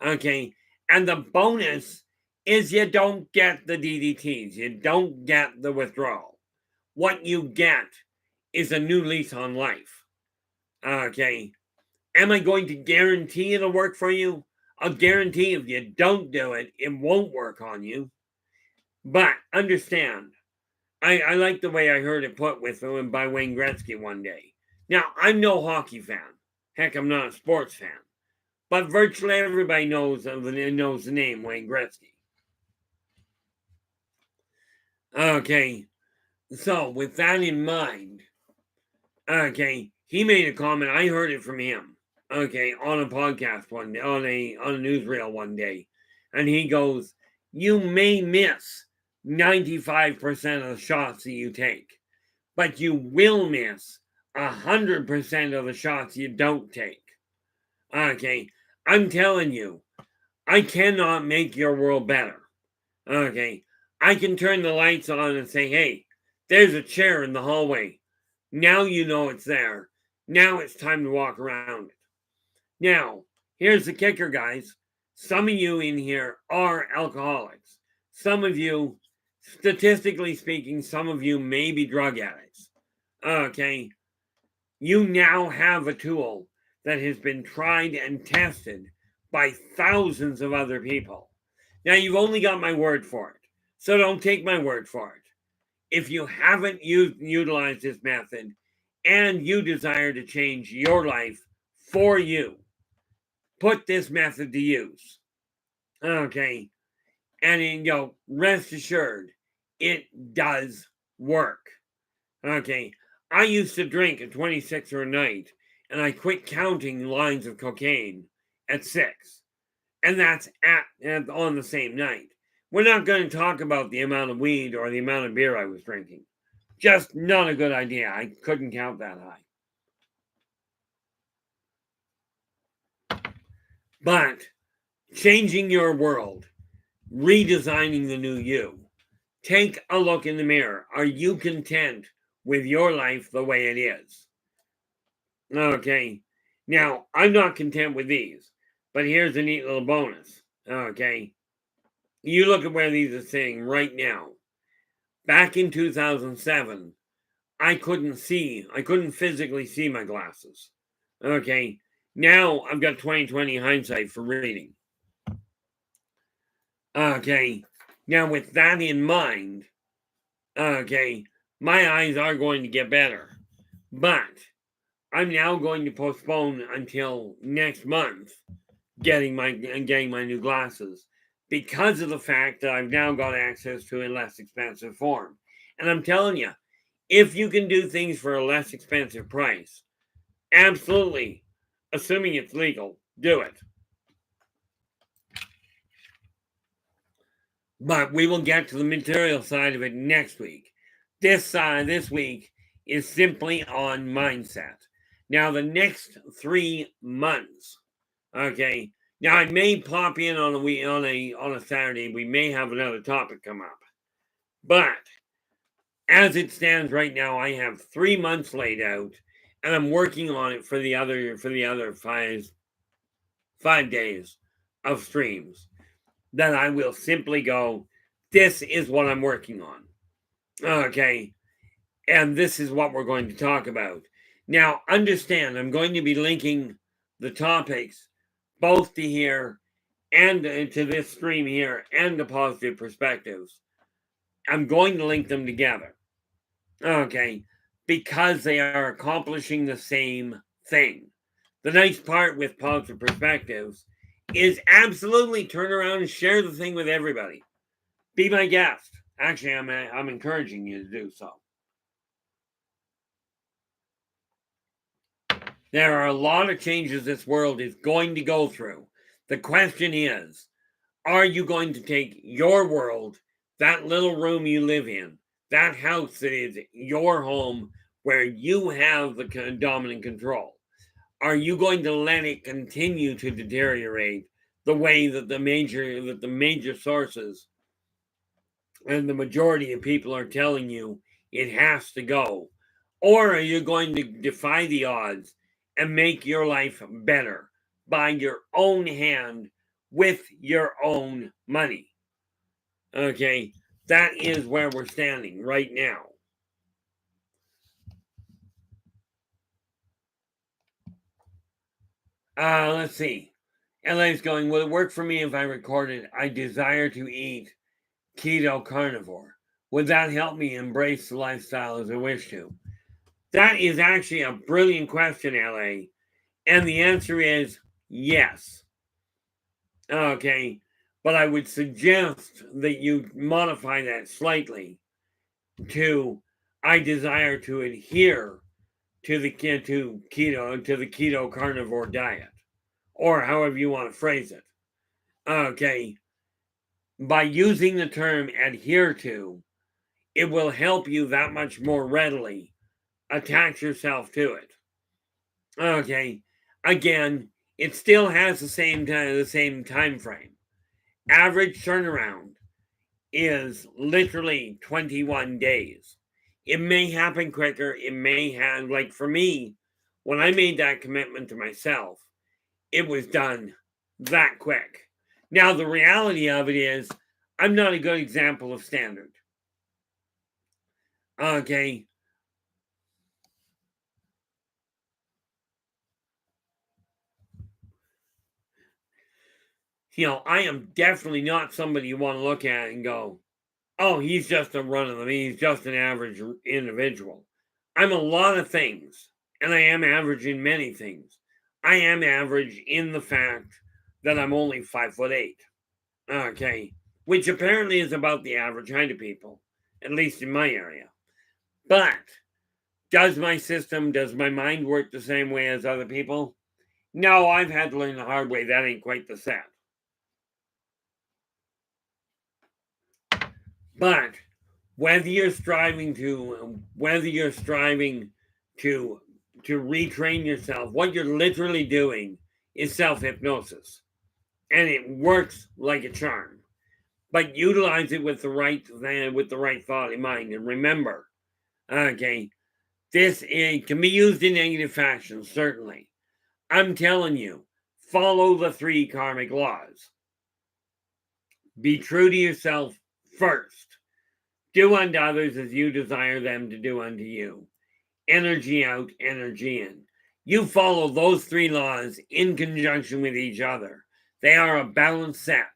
Okay. And the bonus is you don't get the DDTs. You don't get the withdrawal. What you get is a new lease on life. Okay. Am I going to guarantee it'll work for you? I'll guarantee if you don't do it, it won't work on you. But understand, I like the way I heard it put by Wayne Gretzky one day. Now, I'm no hockey fan. Heck, I'm not a sports fan. But virtually everybody knows the name Wayne Gretzky. Okay. So with that in mind, okay, he made a comment. I heard it from him. Okay, on a podcast one day, on a newsreel one day, and he goes, "You may miss 95% of the shots that you take, but you will miss 100% of the shots you don't take." Okay, I'm telling you, I cannot make your world better. Okay, I can turn the lights on and say, "Hey, there's a chair in the hallway. Now you know it's there. Now it's time to walk around it." Now, here's the kicker, guys. Some of you in here are alcoholics. Some of you, statistically speaking, some of you may be drug addicts. Okay, you now have a tool that has been tried and tested by thousands of other people. Now, you've only got my word for it, so don't take my word for it. If you haven't utilized this method and you desire to change your life for you, put this method to use. Okay. And rest assured, it does work. Okay. I used to drink at 26 a night, and I quit counting lines of cocaine at 6. And that's on the same night. We're not going to talk about the amount of weed or the amount of beer I was drinking. Just not a good idea. I couldn't count that high. But changing your world, redesigning the new you. Take a look in the mirror. Are you content with your life the way it is? Okay. Now, I'm not content with these, but here's a neat little bonus. Okay. You look at where these are sitting right now. Back in 2007, I couldn't physically see my glasses. Okay. Now I've got 20/20 hindsight for reading. Okay. Now, with that in mind, okay, my eyes are going to get better, but I'm now going to postpone until next month getting my new glasses because of the fact that I've now got access to a less expensive form. And I'm telling you, if you can do things for a less expensive price, absolutely, assuming it's legal, do it. But we will get to the material side of it next week. This week is simply on mindset. Now, the next 3 months, okay. Now, I may pop in on a Saturday. We may have another topic come up, but as it stands right now, I have 3 months laid out, and I'm working on it for the other 5 days of streams. That I will simply go, this is what I'm working on. Okay. And this is what we're going to talk about. Now, understand, I'm going to be linking the topics both to here and to this stream here and the positive perspectives. I'm going to link them together. Okay. Because they are accomplishing the same thing. The nice part with positive perspectives is absolutely turn around and share the thing with everybody. Be my guest. Actually, I'm encouraging you to do so. There are a lot of changes this world is going to go through. The question is, are you going to take your world, that little room you live in, that house that is your home where you have the dominant control? Are you going to let it continue to deteriorate the way that the major sources and the majority of people are telling you it has to go? Or are you going to defy the odds and make your life better by your own hand with your own money? Okay, that is where we're standing right now. Let's see. LA's going, will it work for me if I recorded, I desire to eat keto carnivore? Would that help me embrace the lifestyle as I wish to? That is actually a brilliant question, LA. And the answer is yes. Okay. But I would suggest that you modify that slightly to I desire to adhere to the keto carnivore diet, or however you want to phrase it. Okay, by using the term adhere to, it will help you that much more readily attach yourself to it. Okay, again, it still has the same time frame. Average turnaround is literally 21 days. It may happen quicker. It may have, like for me, when I made that commitment to myself, it was done that quick. Now, the reality of it is, I'm not a good example of standard. Okay. I am definitely not somebody you want to look at and go, oh, he's just a run of the mill. He's just an average individual. I'm a lot of things, and I am average in many things. I am average in the fact that I'm only 5'8". Okay, which apparently is about the average height of people, at least in my area. But does my mind work the same way as other people? No, I've had to learn the hard way. That ain't quite the set. But whether you're striving to retrain yourself, what you're literally doing is self-hypnosis, and it works like a charm. But utilize it with the right thought in mind, and remember, okay, it can be used in negative fashion, certainly. I'm telling you, follow the 3 karmic laws. Be true to yourself first. Do unto others as you desire them to do unto you. Energy out, energy in. You follow those 3 laws in conjunction with each other. They are a balanced set.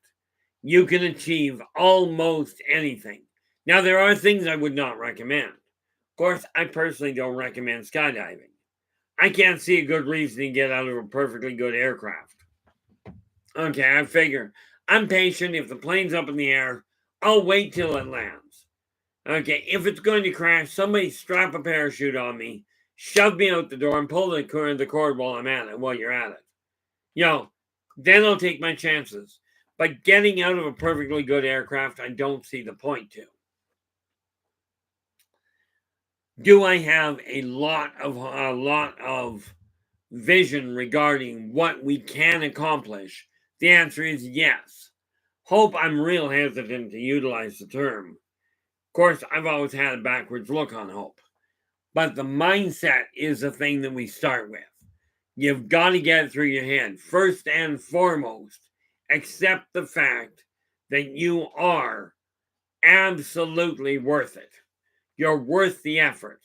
You can achieve almost anything. Now, there are things I would not recommend. Of course, I personally don't recommend skydiving. I can't see a good reason to get out of a perfectly good aircraft. Okay, I figure I'm patient. If the plane's up in the air, I'll wait till it lands. Okay, if it's going to crash, somebody strap a parachute on me, shove me out the door, and pull the cord while you're at it. Then I'll take my chances. But getting out of a perfectly good aircraft, I don't see the point to. Do I have a lot of vision regarding what we can accomplish? The answer is yes. Hope, I'm real hesitant to utilize the term. Of course, I've always had a backwards look on hope. But the mindset is the thing that we start with. You've got to get it through your head. First and foremost, accept the fact that you are absolutely worth it. You're worth the effort.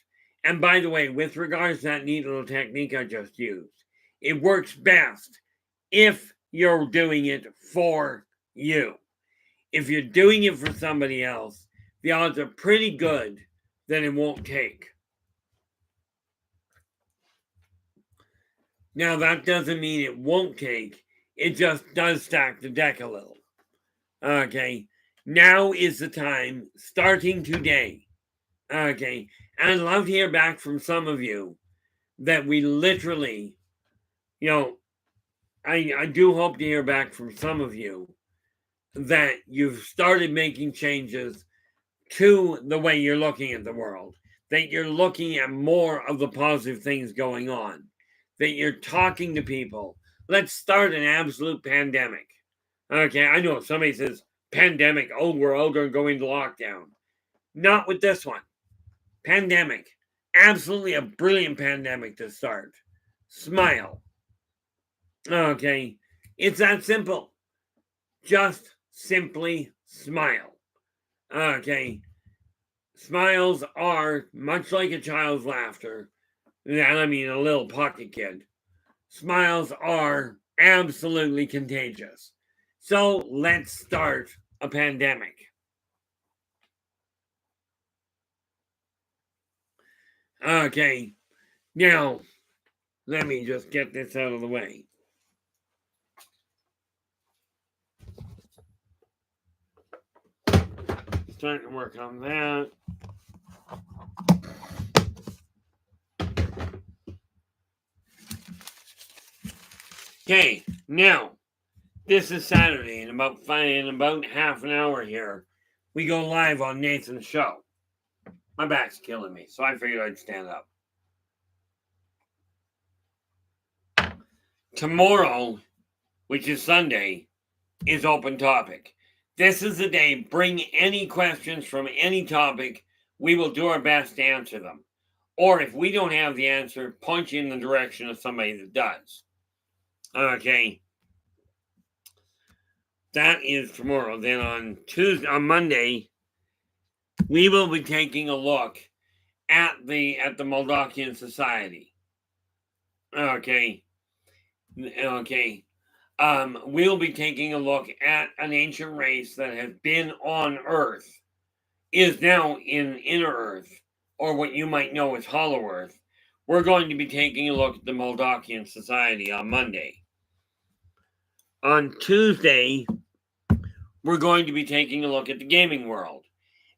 And by the way, with regards to that neat little technique I just used, it works best if you're doing it for you. If you're doing it for somebody else, the odds are pretty good that it won't take. Now, that doesn't mean it won't take. It just does stack the deck a little. Okay, now is the time, starting today. Okay, and I'd love to hear back from some of you that we literally, I do hope to hear back from some of you that you've started making changes to the way you're looking at the world, that you're looking at more of the positive things going on, that you're talking to people. Let's start an absolute pandemic. Okay, I know somebody says pandemic, oh, we're all going to go into lockdown. Not with this one. Pandemic. Absolutely a brilliant pandemic to start. Smile. Okay, it's that simple. Just simply smile. Okay, smiles are much like a child's laughter. And I mean a little pocket kid. Smiles are absolutely contagious. So let's start a pandemic. Okay, now let me just get this out of the way. Starting to work on that. Okay, now this is Saturday in about half an hour here. We go live on Nathan's show. My back's killing me, so I figured I'd stand up. Tomorrow, which is Sunday, is open topic. This is the day. Bring any questions from any topic. We will do our best to answer them. Or if we don't have the answer, point you in the direction of somebody that does. Okay. That is tomorrow. Then on Monday, we will be taking a look at the Moldakian society. Okay. We'll be taking a look at an ancient race that has been on Earth, is now in inner Earth, or what you might know as Hollow Earth. We're going to be taking a look at the Moldakian society on Monday. On Tuesday, we're going to be taking a look at the gaming world.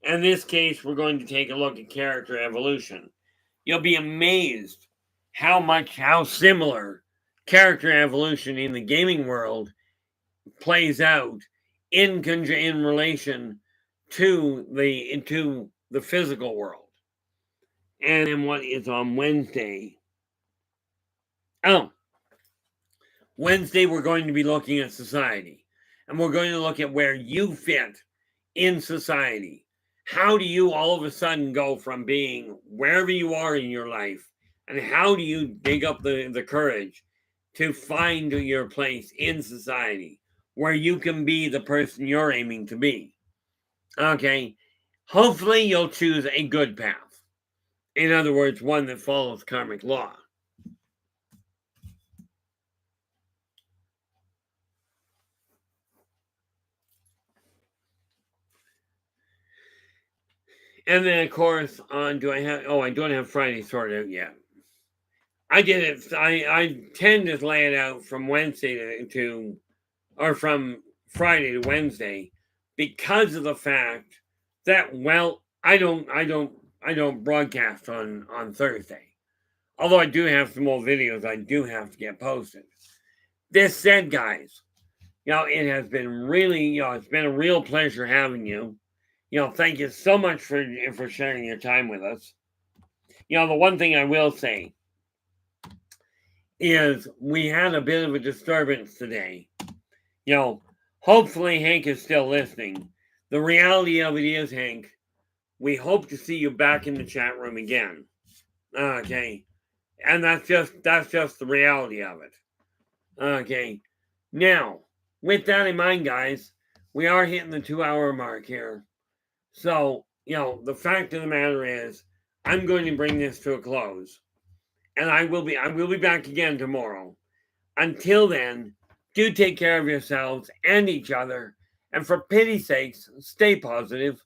In this case, we're going to take a look at character evolution. You'll be amazed how similar character evolution in the gaming world plays out in relation to the physical world. And then what is on Wednesday? Wednesday we're going to be looking at society. And we're going to look at where you fit in society. How do you all of a sudden go from being wherever you are in your life, and how do you dig up the courage to find your place in society where you can be the person you're aiming to be? Okay, hopefully you'll choose a good path. In other words, one that follows karmic law. And then, of course, I don't have Friday sorted out yet. I did it. I tend to lay it out from Wednesday or from Friday to Wednesday, because of the fact that, well, I don't broadcast on Thursday. Although I do have some more videos I do have to get posted. This said, guys, it has been really, it's been a real pleasure having you. Thank you so much for sharing your time with us. The one thing I will say is we had a bit of a disturbance today. Hopefully Hank is still listening. The reality of it is, Hank, we hope to see you back in the chat room again. Okay. And that's just the reality of it. Okay. Now, with that in mind, guys, we are hitting the 2-hour mark here. So, the fact of the matter is, I'm going to bring this to a close. And I will be back again tomorrow. Until then, do take care of yourselves and each other. And for pity's sakes, stay positive.